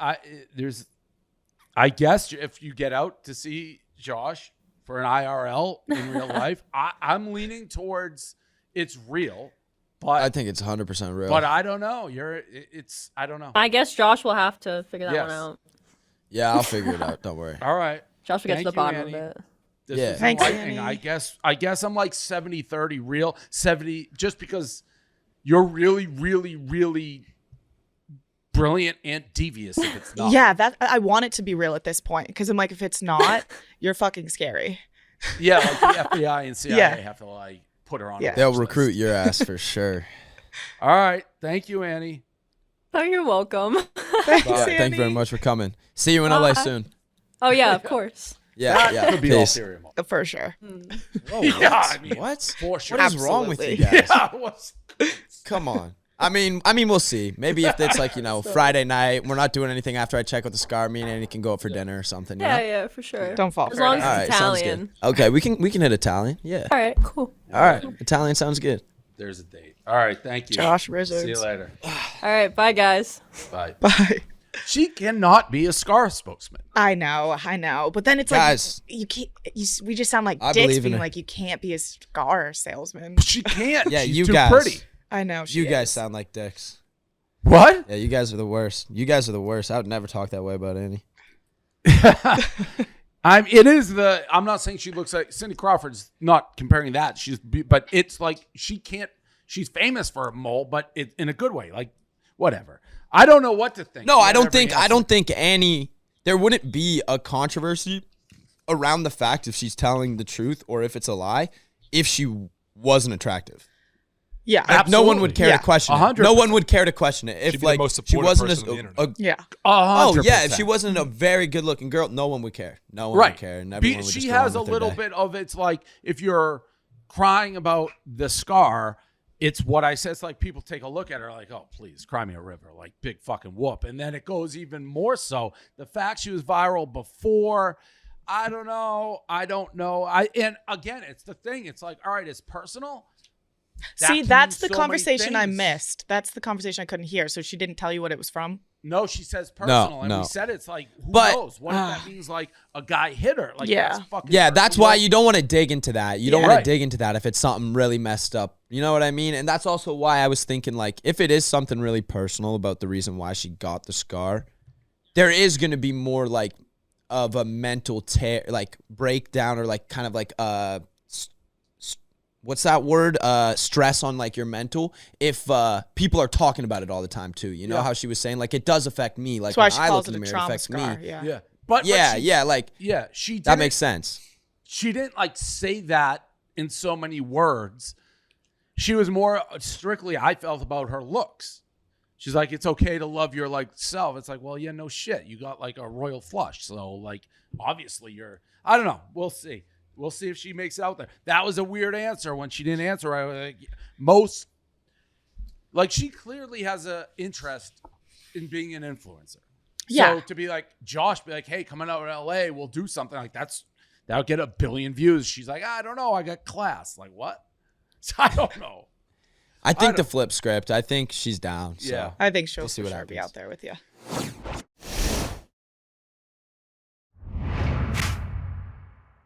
S2: I guess if you get out to see Josh for an IRL in real life, I'm leaning towards it's real, but
S4: I think it's 100% real.
S2: But I don't know. I don't know.
S8: I guess Josh will have to figure that
S2: Yes.
S8: one out.
S4: Yeah, I'll figure it out. Don't worry.
S2: All right.
S8: Josh will get to the
S2: Thank you,
S8: bottom
S2: Annie.
S8: of it.
S2: This
S4: Yeah.
S2: was
S3: Thanks,
S2: enlightening.
S3: Annie.
S2: I guess I'm like 70-30 real, 70 just because you're really, really, really brilliant and devious if it's not.
S3: Yeah, that I want it to be real at this point because I'm like, if it's not, you're fucking scary.
S2: Yeah, like the FBI and CIA
S3: Yeah.
S2: have to like put her on.
S3: Yeah.
S2: a
S4: They'll
S2: watch list.
S4: recruit your ass for sure.
S2: All right. Thank you, Annie.
S8: Oh, you're welcome.
S3: Thanks,
S4: Yeah, thank you very
S3: Annie.
S4: much for coming. See you in LA
S8: Bye.
S4: soon.
S8: Oh yeah, of course.
S4: Yeah, yeah.
S2: Could be
S4: Peace.
S2: ulterior motive.
S3: For sure.
S4: Oh,
S2: Yeah, I mean,
S4: what?
S2: for sure.
S4: What is wrong with you
S3: Absolutely.
S4: guys?
S2: Yeah, what's-
S4: Come on. I mean, we'll see. Maybe if it's like, Friday night, we're not doing anything after I check with the scar, me and Annie can go out for dinner or something. you
S8: Yeah,
S4: know?
S8: yeah, for sure.
S3: Don't fall
S8: As
S3: for
S8: long
S3: it.
S8: as
S4: All
S8: it's
S4: right, sounds
S8: Italian.
S4: good. Okay, we can hit Italian. Yeah.
S8: All right, cool.
S4: All right, Italian sounds good.
S2: There's a date. All right. Thank you.
S3: Josh
S2: See
S3: Rizzards.
S2: you later.
S8: All right, bye guys.
S2: Bye.
S3: Bye.
S2: She cannot be a scar spokesman.
S3: I know. But then it's
S4: Guys.
S3: like you can't. We just sound like
S4: I
S3: dicks
S4: believe in
S3: being
S4: her.
S3: like you can't be a scar salesman.
S2: She can't.
S4: Yeah,
S2: She's
S4: you
S2: too
S4: guys.
S2: pretty.
S3: I know.
S4: You guys
S3: is.
S4: sound like dicks.
S2: What?
S4: Yeah, you guys are the worst. You guys are the worst. I would never talk that way about Annie.
S2: I'm not saying she looks like Cindy Crawford's not comparing that. But it's like she's famous for a mole, but in a good way. Like, whatever. I don't know what to think.
S4: No, I don't
S2: Whatever
S4: think Annie, there wouldn't be a controversy around the fact if she's telling the truth or if it's a lie if she wasn't attractive.
S3: Yeah.
S4: Like, no one would
S2: Absolutely.
S4: care to question it.
S2: 100%.
S4: No one would care to question it. If
S5: She'd be the
S4: like
S5: most
S4: she
S5: supportive
S4: wasn't
S5: person on the internet.
S3: Yeah.
S4: oh yeah, if
S2: 100%.
S4: she wasn't a very good looking girl, no one would care. No one
S2: Right.
S4: would care. And everyone would
S2: She
S4: just go
S2: has
S4: on
S2: a
S4: with their
S2: little
S4: day.
S2: bit of it's like if you're crying about the scar, it's what I said. It's like people take a look at her like, oh, please, cry me a river, like big fucking whoop. And then it goes even more so. The fact she was viral before, I don't know. And again, it's the thing. It's like, all right, it's personal. That
S3: See,
S2: can
S3: that's
S2: mean
S3: the
S2: so many
S3: conversation I
S2: things.
S3: missed. That's the conversation I couldn't hear. So she didn't tell you what it was from.
S2: No, she says personal, and
S4: no.
S2: we said it's like, who
S4: But-
S2: knows? What if that means like a guy hit her? Like,
S3: Yeah.
S2: that's fucking
S4: Yeah, that's
S2: personal.
S4: why you don't want to dig into that. You don't
S3: Yeah.
S4: want
S2: Right.
S4: to dig into that if it's something really messed up. You know what I mean? And that's also why I was thinking, like, if it is something really personal about the reason why she got the scar, there is going to be more, like, of a mental tear, like, breakdown or, like, kind of like, what's that word? Stress on, like, your mental. If people are talking about it all the time, too. You know
S2: Yeah.
S4: how she was saying? Like, it does affect me. Like,
S3: That's why
S4: when
S3: she
S4: I look
S3: calls
S4: in
S3: it
S4: the
S3: a
S4: mirror, it
S3: trauma
S4: affects
S3: scar.
S4: me.
S3: Yeah.
S2: But
S4: Yeah,
S2: she,
S4: yeah, like,
S2: yeah. She
S4: that
S2: didn't-
S4: makes sense.
S2: She didn't like say that in so many words. She was more strictly, I felt, about her looks. She's like, it's okay to love your like self. It's like, well, yeah, no shit. You got like a royal flush. So like, obviously I don't know. We'll see. We'll see if she makes it out there. That was a weird answer when she didn't answer. I was like, she clearly has a interest in being an influencer.
S3: Yeah.
S2: So to be like, Josh, be like, hey, coming out to LA, we'll do something like that'll get 1 billion views. She's like, I don't know. I got class. Like, what? I don't know.
S4: I think the flip script. I think she's down. So
S2: Yeah.
S3: I think she'll
S4: We'll see
S3: for
S4: what
S3: sure be
S4: happens.
S3: out there with you.